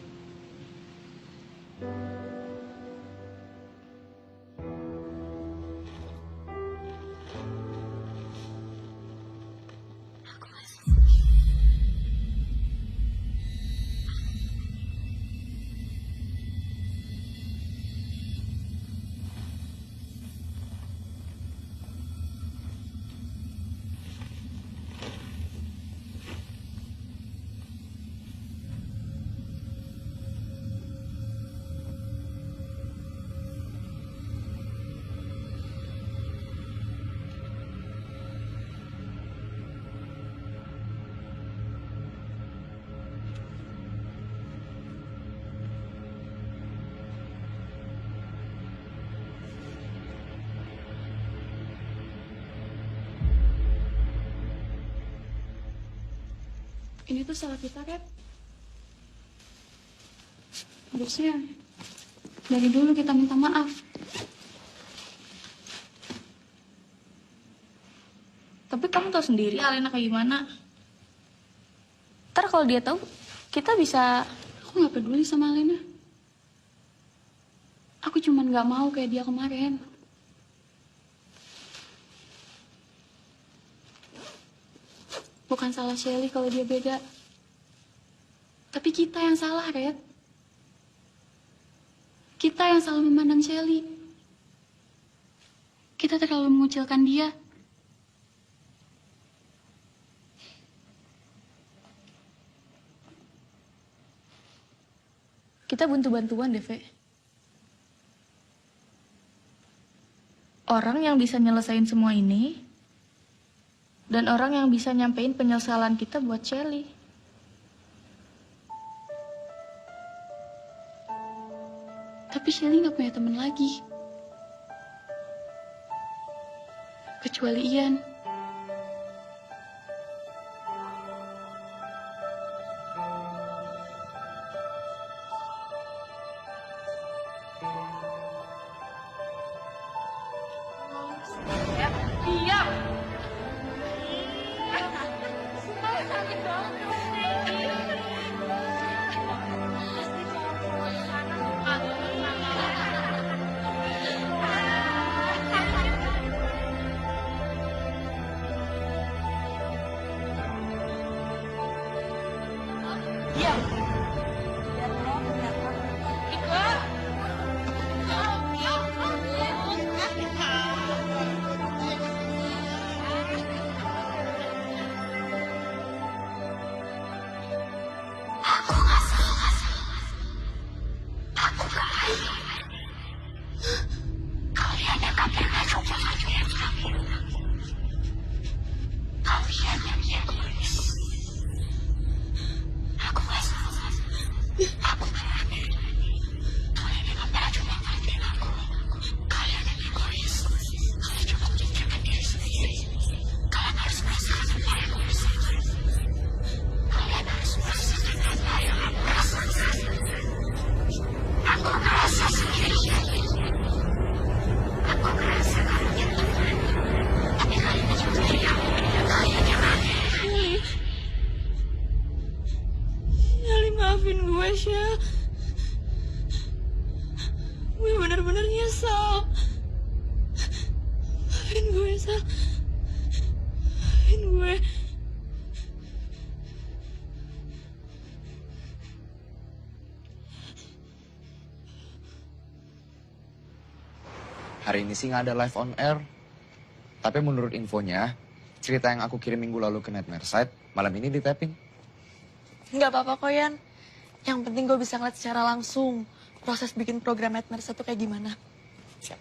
Speaker 5: Ini tuh salah kita, Red. Harusnya dari dulu kita minta maaf. Tapi kamu tahu sendiri Alena kayak gimana. Ntar kalau dia tahu, kita bisa... Aku nggak peduli sama Alena. Aku cuman nggak mau kayak dia kemarin. Bukan salah Shelly kalau dia beda. Tapi kita yang salah, Red. Kita yang selalu memandang Shelly. Kita terlalu mengucilkan dia. Kita butuh bantuan deh, Ve. Orang yang bisa nyelesain semua ini dan orang yang bisa nyampein penyesalan kita buat Shelly. Tapi Shelly gak punya teman lagi. Kecuali Ian.
Speaker 10: Diam.
Speaker 6: Maafin gue, Shell. Gue bener-bener nyesel. Maafin gue, Shell. Maafin gue.
Speaker 8: Hari ini sih nggak ada live on air. Tapi menurut infonya, cerita yang aku kirim minggu lalu ke Nightmare Site, malam ini di tapping.
Speaker 6: Nggak apa-apa kok, Yan. Yang penting gue bisa ngeliat secara langsung proses bikin program Nightmare Site kayak gimana.
Speaker 8: Siap.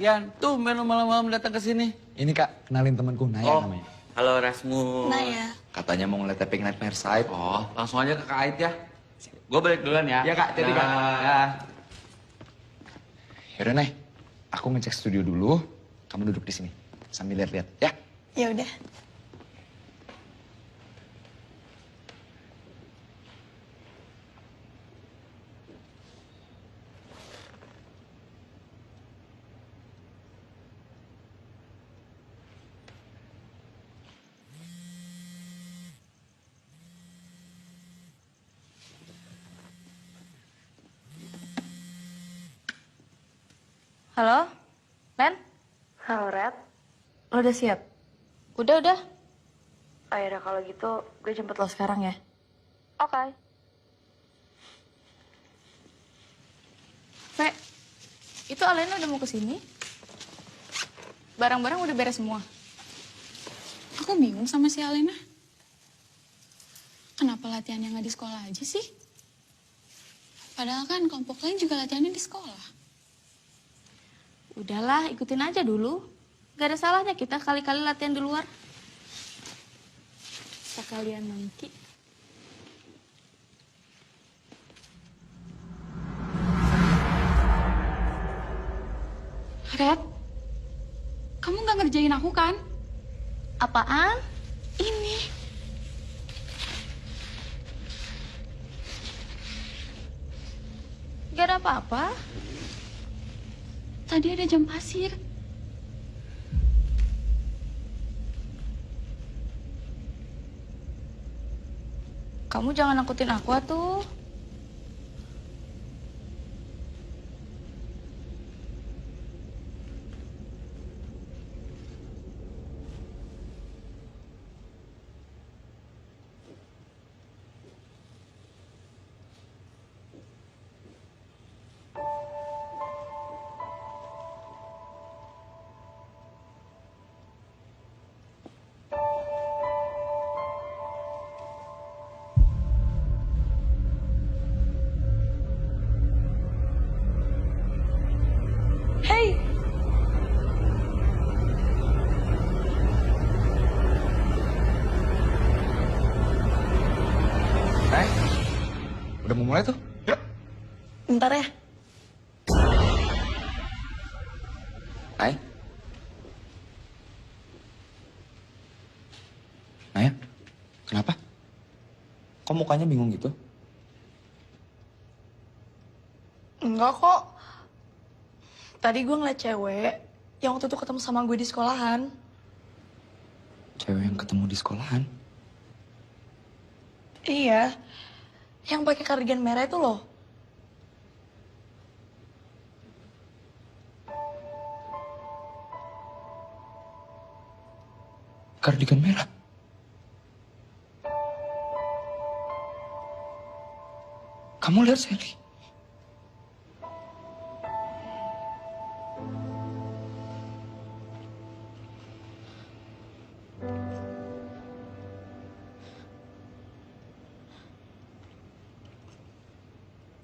Speaker 16: Yan, tuh main malam-malam datang ke sini.
Speaker 8: Ini Kak, kenalin temanku Naya namanya.
Speaker 16: Halo Rasmus.
Speaker 6: Naya.
Speaker 8: Katanya mau ngeliat tapping Nightmare Site.
Speaker 16: Oh, langsung aja ke Kak Ait ya. Gue balik duluan ya.
Speaker 8: Iya Kak, jadi Kak.
Speaker 16: Ya.
Speaker 8: Yaudah Nay, aku ngecek studio dulu. Kamu duduk di sini sambil lihat-lihat ya.
Speaker 6: Ya udah. Halo? Len?
Speaker 13: Halo, Red.
Speaker 6: Lo udah siap? Udah.
Speaker 13: Oh yaudah kalau gitu gue jemput
Speaker 6: Lo sekarang ya?
Speaker 13: Oke.
Speaker 6: Fe, itu Alena udah mau kesini? Barang-barang udah beres semua?
Speaker 17: Aku bingung sama si Alena. Kenapa latihannya nggak di sekolah aja sih? Padahal kan kelompok lain juga latihannya di sekolah.
Speaker 6: Udahlah, ikutin aja dulu. Gak ada salahnya kita kali-kali latihan di luar. Sekalian nangki.
Speaker 17: Red, kamu nggak ngerjain aku kan?
Speaker 6: Apaan?
Speaker 17: Ini.
Speaker 6: Gak ada apa-apa.
Speaker 17: Tadi ada jam pasir.
Speaker 6: Kamu jangan nakutin aku atuh. Hey!
Speaker 8: Udah mau mulai tuh?
Speaker 6: Bentar ya.
Speaker 8: Hai. Naya, kenapa? Kok mukanya bingung gitu?
Speaker 6: Enggak kok. Tadi gue ngeliat cewek yang waktu itu ketemu sama gue di sekolahan.
Speaker 8: Cewek yang ketemu di sekolahan?
Speaker 6: Iya. Yang pakai kardigan merah itu loh.
Speaker 8: Kardigan merah? Kamu lihat Sally?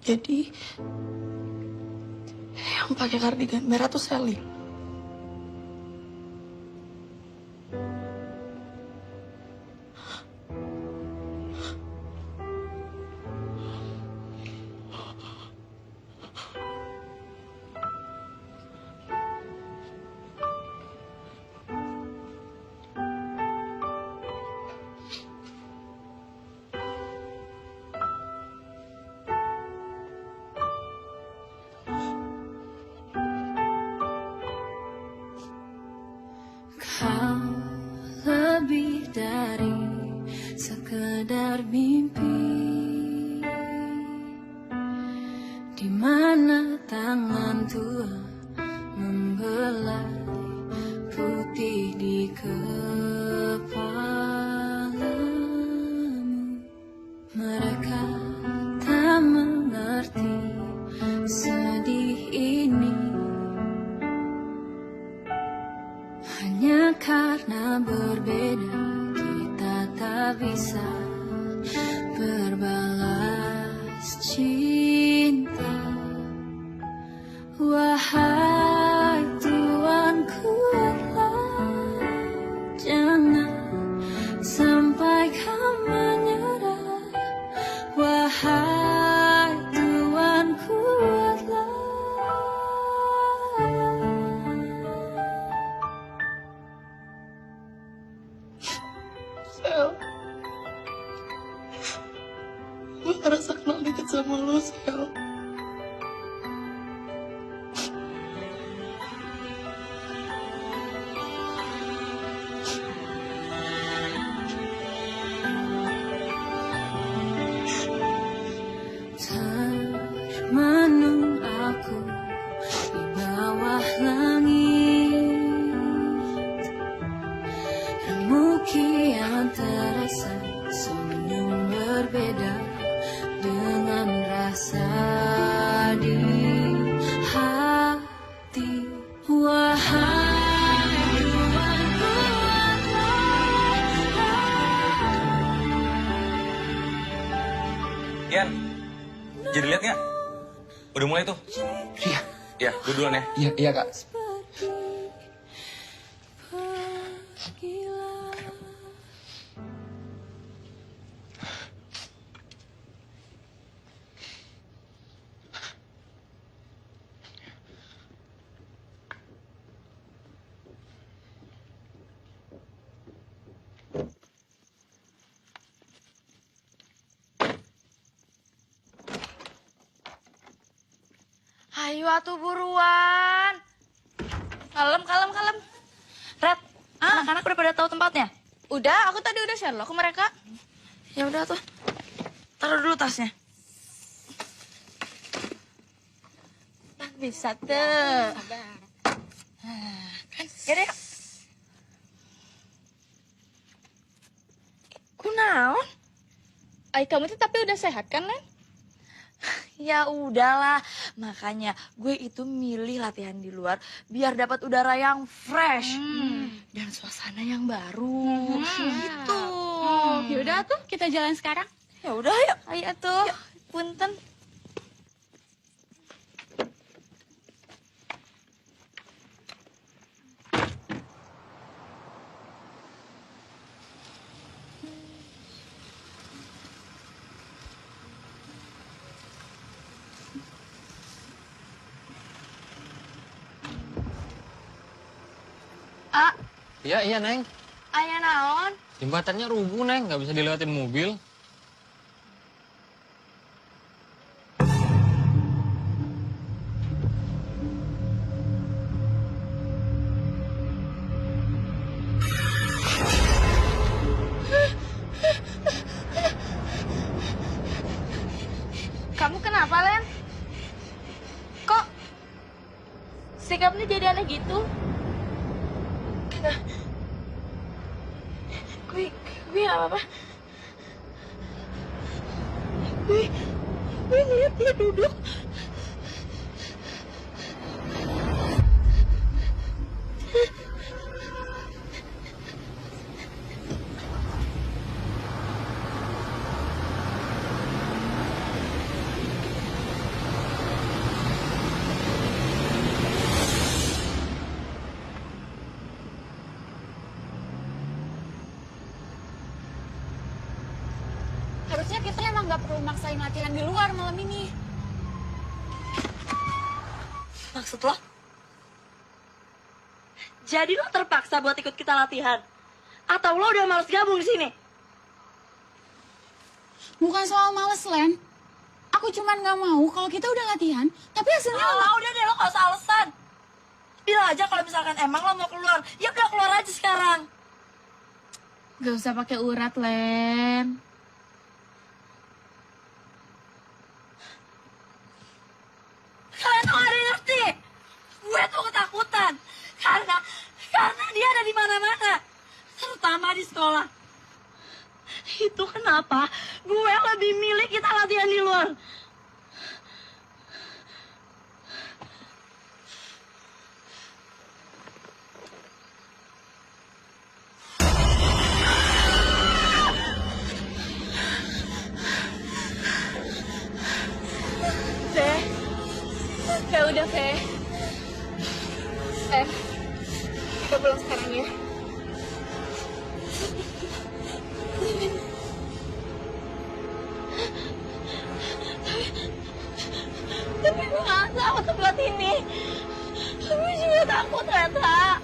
Speaker 6: Jadi yang pakai kardigan merah tuh Sally.
Speaker 18: Kau lebih dari sekedar mimpi, di mana tangan tua membelai putih di kepalamu. Mereka tak mengerti sedih ini, hanya karena berbeda kita tak bisa berbalas cinta. Wahai Tuhan, kuatlah, jangan sampai kau menyerah. Wahai Tuhan, kuatlah.
Speaker 6: Sel, gue ngerasa kenal deket sama lo, Sel.
Speaker 18: Termenung aku di bawah
Speaker 7: Jadi lihat nggak? Udah mulai tuh.
Speaker 8: Iya.
Speaker 7: Ya, gue duluan ya.
Speaker 8: Iya, iya Kak.
Speaker 6: Ayo atuh buruan. Kalem, kalem, kalem. Red, anak-anak udah pada tahu tempatnya? Udah, aku tadi udah share loh ke mereka. Ya udah tuh. Taruh dulu tasnya. Bisa tuh. Ya deh. Kunaon?
Speaker 13: Ay, kamu tuh tapi udah sehat kan, Len?
Speaker 6: Ya udahlah, makanya gue itu milih latihan di luar biar dapat udara yang fresh dan suasana yang baru. Gitu.
Speaker 13: Yaudah tuh, kita jalan sekarang.
Speaker 6: Ya udah, yuk.
Speaker 13: Ayo tuh.
Speaker 6: Punten.
Speaker 14: Iya, iya, Neng.
Speaker 6: Aya naon?
Speaker 14: Jembatannya rubuh, Neng. Nggak bisa dilewatin mobil.
Speaker 6: Kamu kenapa, Len? Kok sikapnya jadi aneh gitu? Gue gak apa-apa. Gue ngeliat dia duduk.
Speaker 13: Harusnya kita emang gak perlu maksain latihan di luar malam ini.
Speaker 6: Maksud lo? Jadi lo terpaksa buat ikut kita latihan? Atau lo udah males gabung di sini?
Speaker 13: Bukan soal males, Len. Aku cuman gak mau kalau kita udah latihan, tapi hasilnya...
Speaker 6: Udah deh, lo gak usah alasan. Bilang aja kalau misalkan emang lo mau keluar, ya udah keluar aja sekarang.
Speaker 13: Gak usah pakai urat, Len.
Speaker 6: Kalian tuh gak ada yang ngerti. Gue tuh ketakutan. Karena dia ada di mana-mana. Terutama di sekolah. Itu kenapa gue lebih milih kita latihan di luar.
Speaker 13: Ya udah, Fe. Kita pulang sekarang ya.
Speaker 6: Tapi gue gak tahu tempat ini. Gue juga takut ternyata.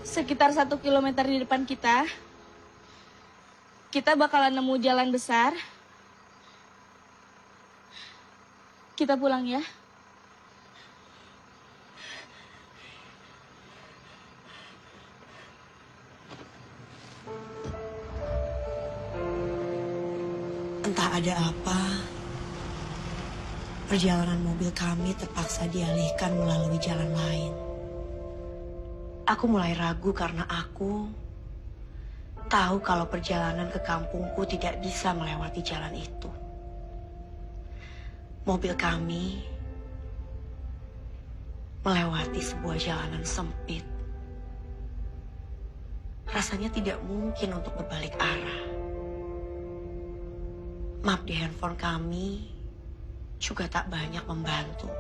Speaker 13: Sekitar 1 kilometer di depan kita bakalan nemu jalan besar. Kita pulang ya.
Speaker 12: Entah ada apa, perjalanan mobil kami terpaksa dialihkan melalui jalan lain. Aku mulai ragu karena aku tahu kalau perjalanan ke kampungku tidak bisa melewati jalan itu. Mobil kami melewati sebuah jalanan sempit. rasanya tidak mungkin untuk berbalik arah. Map di handphone kami juga tak banyak membantu.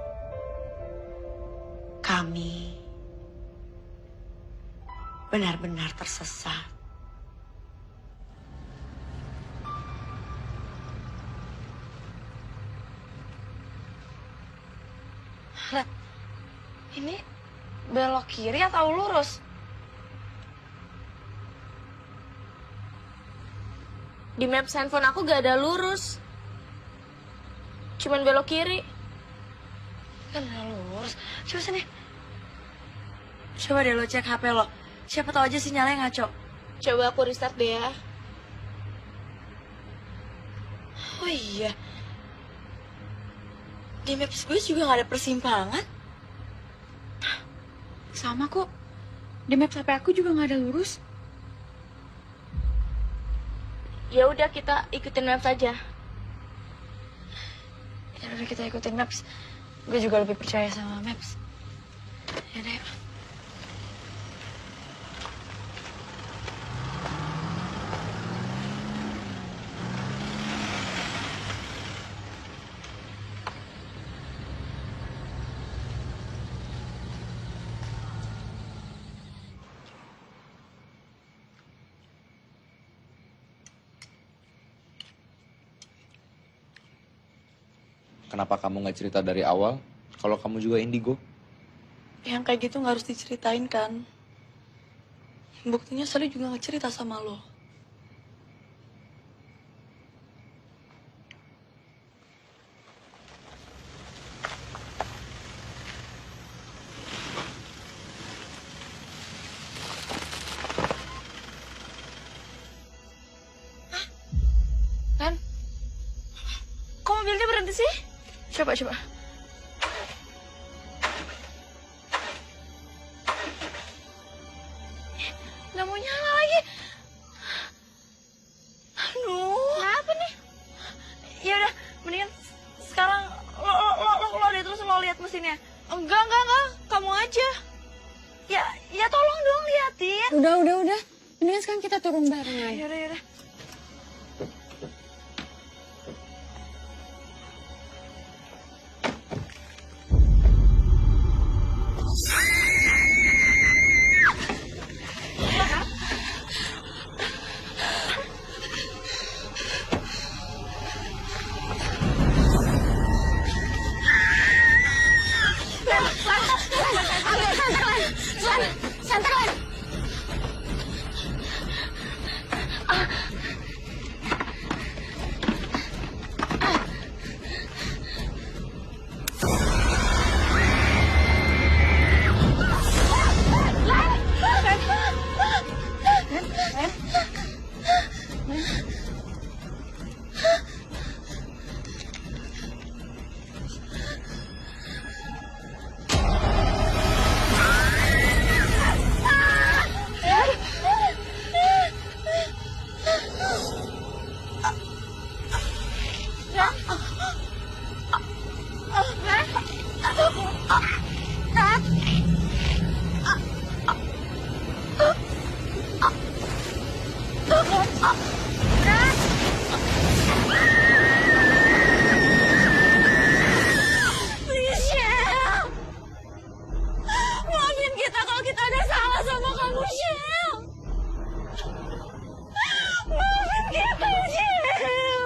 Speaker 12: Kami benar-benar tersesat.
Speaker 6: Red, ini belok kiri atau lurus?
Speaker 13: Di maps handphone aku gak ada lurus. Cuman belok kiri.
Speaker 6: Kan udah lurus. Coba sini. Coba deh lo cek HP lo. Siapa tahu aja sinyalnya ngaco.
Speaker 13: Coba aku restart deh ya.
Speaker 6: Oh iya. Di maps gue juga gak ada persimpangan.
Speaker 17: Sama kok. Di map HP aku juga nggak ada lurus.
Speaker 13: Ya udah kita ikutin maps aja.
Speaker 6: Ya udah kita ikutin maps. Gue juga lebih percaya sama maps. Ya deh.
Speaker 8: Kenapa kamu nggak cerita dari awal? Kalau kamu juga indigo?
Speaker 6: Yang kayak gitu gak harus diceritain kan. Buktinya Sally juga gak cerita sama lo.
Speaker 13: Len, kok mobilnya berhenti sih?
Speaker 6: Coba.
Speaker 13: Nggak mau nyala lagi.
Speaker 6: Aduh.
Speaker 13: Kenapa nih?
Speaker 6: Ya udah, mendingan sekarang lo deh terus lo lihat mesinnya.
Speaker 13: Enggak. Kamu aja.
Speaker 6: Ya tolong dong liatin.
Speaker 17: Udah. Mendingan sekarang kita turun barengan.
Speaker 6: Yaudah.
Speaker 13: Santai, Len.
Speaker 6: Maafin kita kalau kita ada salah sama kamu, Shell. Maafin kita, Shell.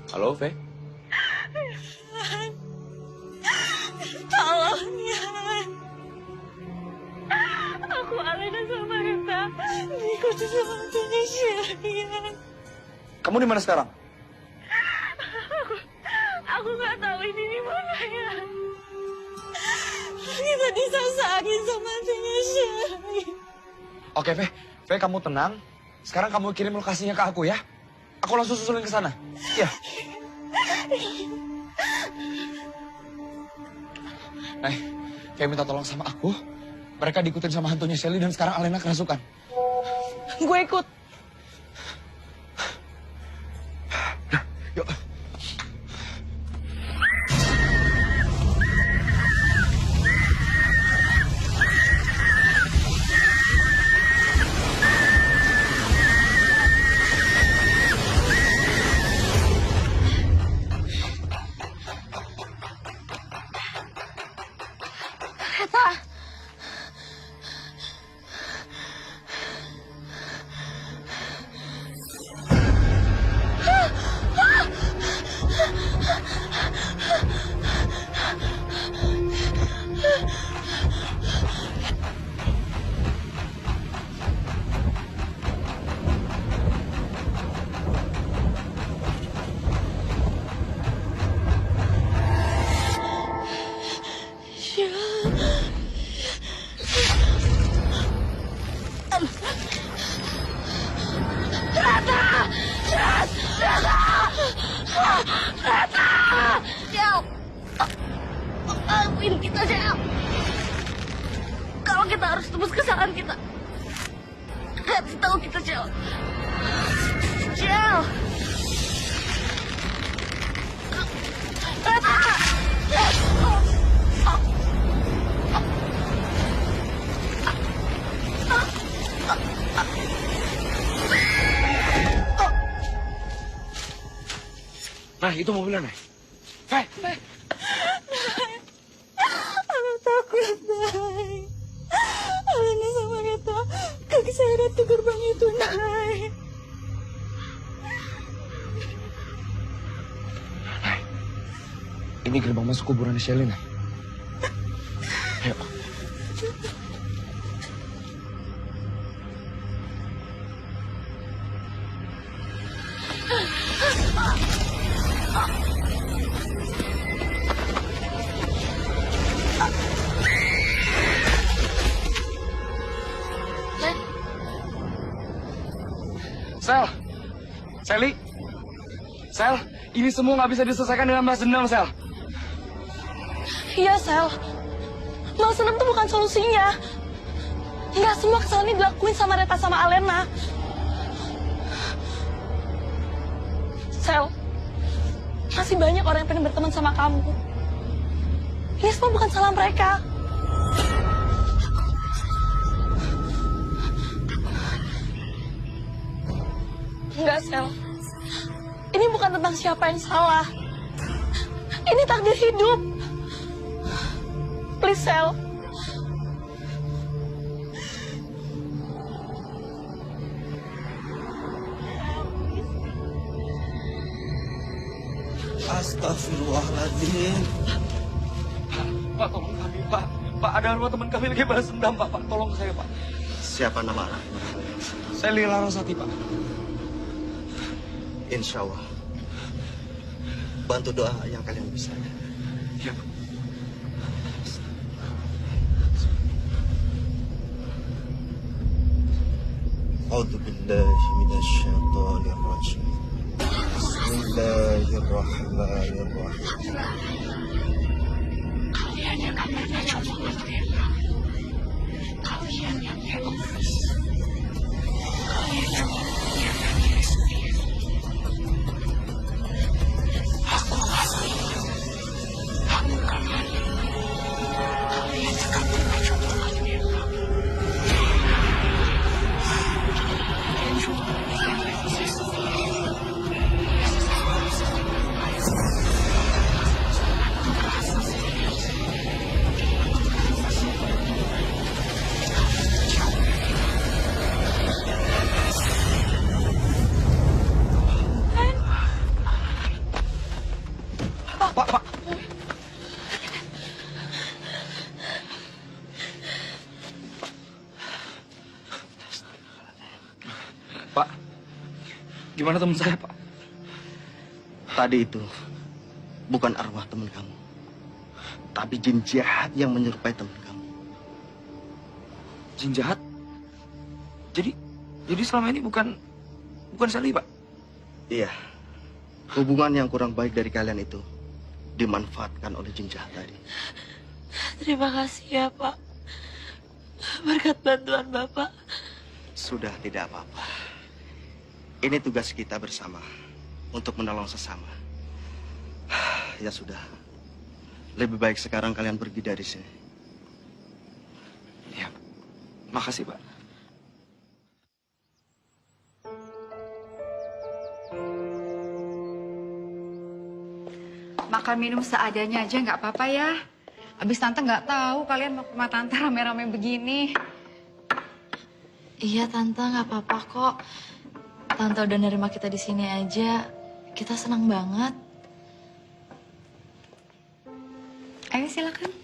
Speaker 8: Halo, Ve?
Speaker 6: Tolong ya. Aku Alena sama Rita diikuti sama Indonesia.
Speaker 8: Kamu di mana sekarang?
Speaker 6: Aku nggak tahu ini di mana ya. Kita disasangin sama Indonesia.
Speaker 8: Oke, Ve. Ve, kamu tenang. Sekarang kamu kirim lokasinya ke aku ya. Aku langsung susulin ke sana. Iya. kayak minta tolong sama aku. Mereka diikutin sama hantunya Shelly dan sekarang Alena kerasukan.
Speaker 6: Gue ikut.
Speaker 8: Yuk.
Speaker 10: Maafin kita, Shell. Kalau kita harus tebus kesalahan kita, kasih tahu kita, Shell. Shell.
Speaker 8: Nah, itu mobilnya, Nay. Fai.
Speaker 18: Aku takut, Nay. Alena sama Reta kaki saya tuh gerbang itu, Nay.
Speaker 8: Ini gerbang masuk kuburan Shelly, Nay. Ayo. Shelly, Sel, ini semua nggak bisa diselesaikan dengan balas dendam, Sel.
Speaker 6: Iya, Sel. Balas dendam tuh bukan solusinya. Nggak semua kesalahan ini dilakuin sama Reta sama Alena. Sel, masih banyak orang yang pengen berteman sama kamu. Ini semua bukan salah mereka. Enggak, Sel. Ini bukan tentang siapa yang salah. Ini takdir hidup. Please, Sel.
Speaker 3: Astagfirullahaladzim.
Speaker 8: Pak, tolong kami, Pak. Pak, ada dua teman kami lagi balas dendam, Pak. Pak, tolong saya, Pak.
Speaker 4: Siapa nama anak?
Speaker 8: Shelly Larasati, Pak.
Speaker 4: Insya Allah. Bantu doa yang kalian bisa.
Speaker 8: Ya, Pak.
Speaker 4: A'udzu billahi minasyaitonir rajim. Bismillahirrahmanirrahim.
Speaker 18: Kalian yang akan pernah coba menerima. Kalian yang egois. Kalian yang memikirkan diri sendiri. Aku pasti lakukan lagi. Kalian akan pernah coba menerima. Kalian juga memikirkan diri sendiri.
Speaker 8: Pak, gimana teman saya, Pak?
Speaker 4: Tadi itu bukan arwah teman kamu, tapi jin jahat yang menyerupai teman kamu.
Speaker 8: Jin jahat? Jadi selama ini bukan Shelly, Pak?
Speaker 4: Iya. Hubungan yang kurang baik dari kalian itu dimanfaatkan oleh jin jahat tadi.
Speaker 12: Terima kasih ya, Pak. Berkat bantuan Bapak.
Speaker 3: Sudah tidak apa-apa. Ini tugas kita bersama untuk menolong sesama. Ya sudah. Lebih baik sekarang kalian pergi dari sini.
Speaker 8: Ya, makasih, Pak.
Speaker 5: Makan minum seadanya aja nggak apa-apa ya. Abis tante nggak tahu kalian mau ke rumah tante rame-rame begini.
Speaker 6: Iya tante, nggak apa-apa kok. Tante udah nerima kita di sini aja, kita senang banget.
Speaker 5: Ayo silakan.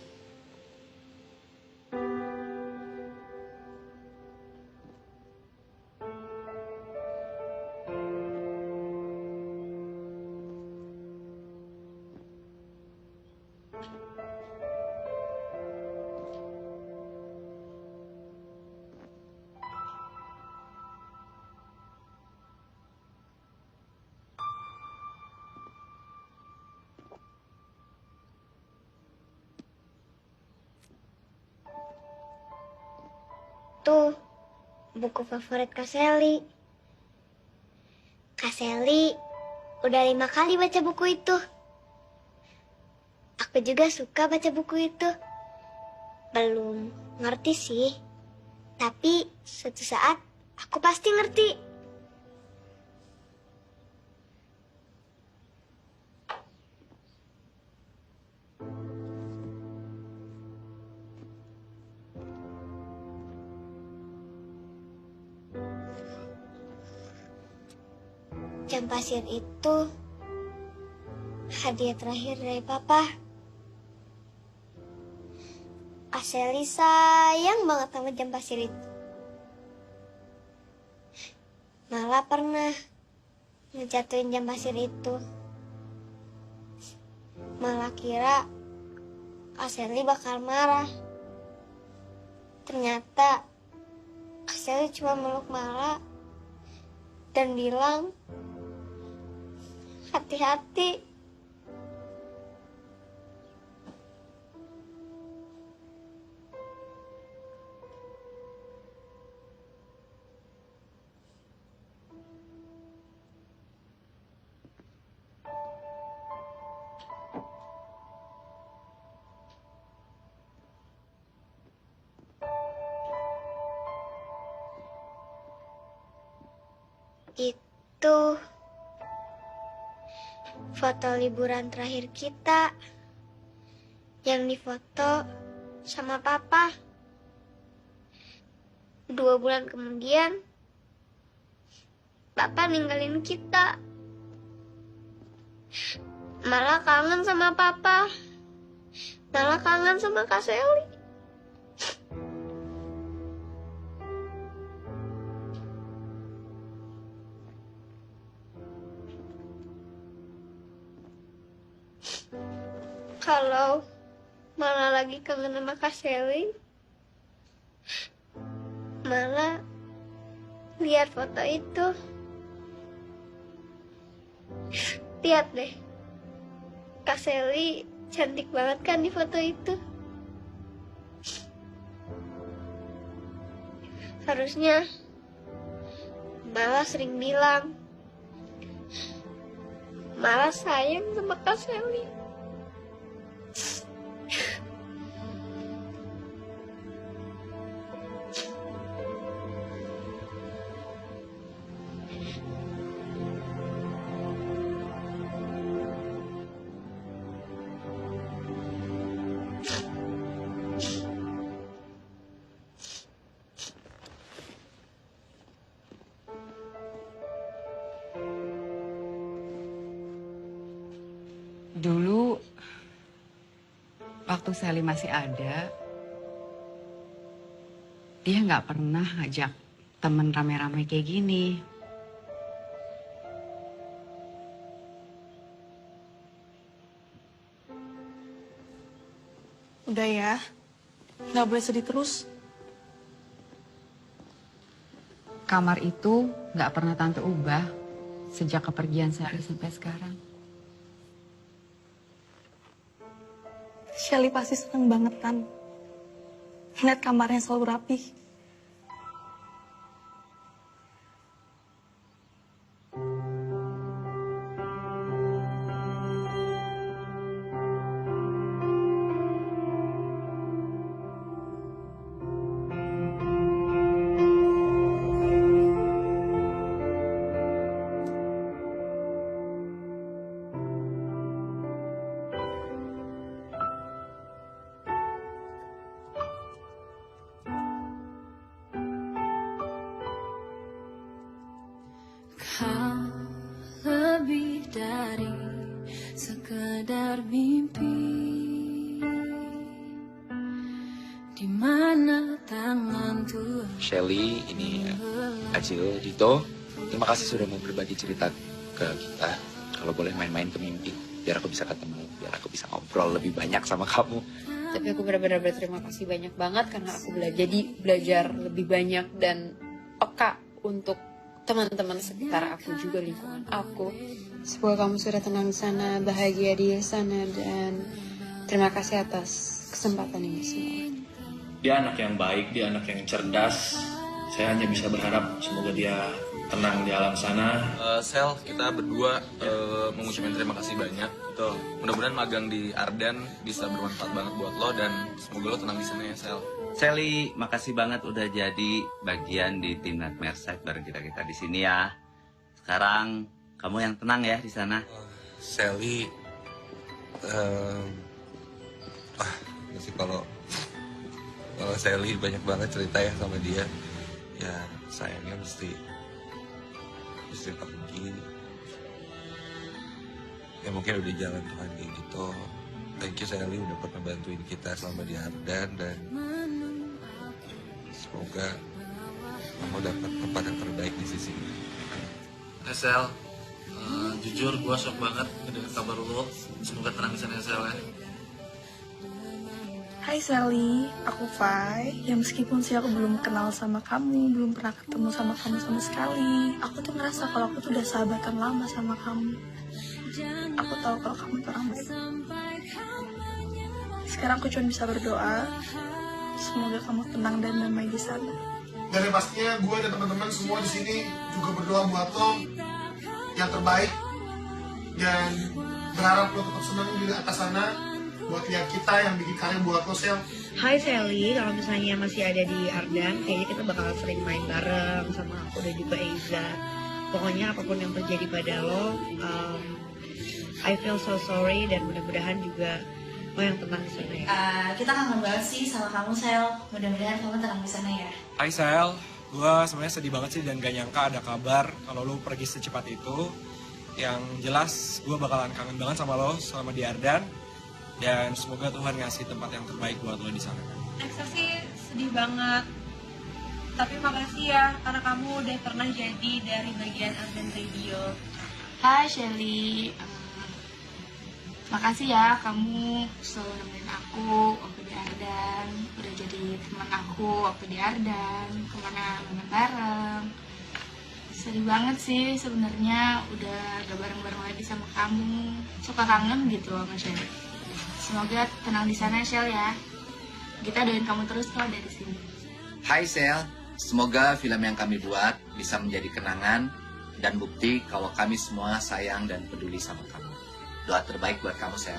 Speaker 19: Tuh, buku favorit Kak Sally. Kak Sally udah 5 kali baca buku itu. Aku juga suka baca buku itu. Belum ngerti sih, tapi suatu saat aku pasti ngerti. Jam pasir itu hadiah terakhir dari Papa. Kak Sally sayang banget sama jam pasir itu. Malah pernah ngejatuhin jam pasir itu. Malah kira Kak Sally bakal marah. Ternyata Kak Sally cuma meluk Mala dan bilang, hati-hati. Itu foto liburan terakhir kita yang difoto sama Papa. 2 bulan kemudian Papa ninggalin kita. Malah kangen sama Papa. Malah kangen sama Kak Sally. Kalau Mala lagi kangen sama Kak Sally, Mala lihat foto itu. Lihat deh, Kak Sally cantik banget kan di foto itu. Harusnya Mala sering bilang, Mala sayang sama Kak Sally.
Speaker 5: Dulu, waktu Sally masih ada, dia nggak pernah ngajak temen rame-rame kayak gini.
Speaker 6: Udah ya, nggak boleh sedih terus.
Speaker 5: Kamar itu nggak pernah tante ubah sejak kepergian Sally sampai sekarang.
Speaker 6: Shelly pasti seneng banget kan. Lihat kamarnya selalu rapi.
Speaker 10: Kau lebih dari sekedar mimpi, di mana tangan Tuhan.
Speaker 8: Shelly, ini Acil, Dito. Terima kasih sudah mau berbagi cerita ke kita. Kalau boleh main-main ke mimpi, biar aku bisa ketemu, biar aku bisa ngobrol lebih banyak sama kamu.
Speaker 11: Tapi aku benar-benar berterima kasih banyak banget karena aku belajar lebih banyak dan peka untuk teman-teman sekitar aku juga, lingkungan aku. Semoga kamu sudah tenang di sana, bahagia di sana, dan terima kasih atas kesempatan ini semua.
Speaker 20: Dia anak yang baik, dia anak yang cerdas. Saya hanya bisa berharap semoga dia tenang di alam sana.
Speaker 21: Sel, kita berdua mengucapkan terima kasih banyak. Betul. Mudah-mudahan magang di Ardan bisa bermanfaat banget buat lo dan semoga lo tenang di sana ya, Sel.
Speaker 22: Shelly, makasih banget udah jadi bagian di tim Nightmare Side bareng kita di sini ya. Sekarang kamu yang tenang ya di sana.
Speaker 21: Shelly, sih kalau Shelly banyak banget cerita ya sama dia, ya sayangnya mesti pergi. Ya mungkin udah jalan Tuhan kayak gitu. Thank you Shelly udah pernah bantuin kita selama di Ardan dan semoga kamu dapat tempat yang terbaik di sisi ini.
Speaker 20: Sel, jujur gue shock banget mendengar kabar lo. Semoga tenang di sana Sel ya.
Speaker 6: Hai Sally, aku Fai. Ya meskipun sih aku belum kenal sama kamu, belum pernah ketemu sama kamu sama sekali, aku tuh ngerasa kalau aku tuh udah sahabatan lama sama kamu. Aku tahu kalau kamu tuh orang baik. Sekarang aku cuma bisa berdoa, semoga kamu tenang dan damai di sana.
Speaker 23: Dan yang pastinya gue dan teman-teman semua di sini juga berdoa buat lo yang terbaik dan berharap lo tetap senang di atas sana buat lihat kita yang bikin karya buat lo, Sel.
Speaker 12: Hai Sally, kalau misalnya masih ada di Ardan, kayaknya kita bakal sering main bareng sama aku dan juga Eiza. Pokoknya apapun yang terjadi pada lo, I feel so sorry dan mudah-mudahan juga lo yang tenang di sana ya.
Speaker 13: Kita kangen banget sih sama kamu, Sel. Mudah-mudahan kamu tenang di sana ya.
Speaker 24: Hai Sel, gue sebenarnya sedih banget sih dan gak nyangka ada kabar kalau lo pergi secepat itu. Yang jelas gue bakalan kangen banget sama lo selama di Ardan. Dan semoga Tuhan ngasih tempat yang terbaik buat lo di sana.
Speaker 5: Eksa sih sedih banget. Tapi makasih ya, karena kamu udah pernah jadi dari bagian Ardan Radio.
Speaker 13: Hai Shelly, makasih ya kamu selalu nemenin aku waktu di Ardan. Udah jadi teman aku waktu di Ardan, kemana-mana bareng. Sedih banget sih sebenarnya udah gak bareng-bareng lagi sama kamu. Suka kangen gitu sama Shelly. Semoga tenang di sana, Shell ya. Kita doain kamu terus kok dari sini.
Speaker 8: Hai Sel, semoga film yang kami buat bisa menjadi kenangan dan bukti kalau kami semua sayang dan peduli sama kamu. Doa terbaik buat kamu Sel.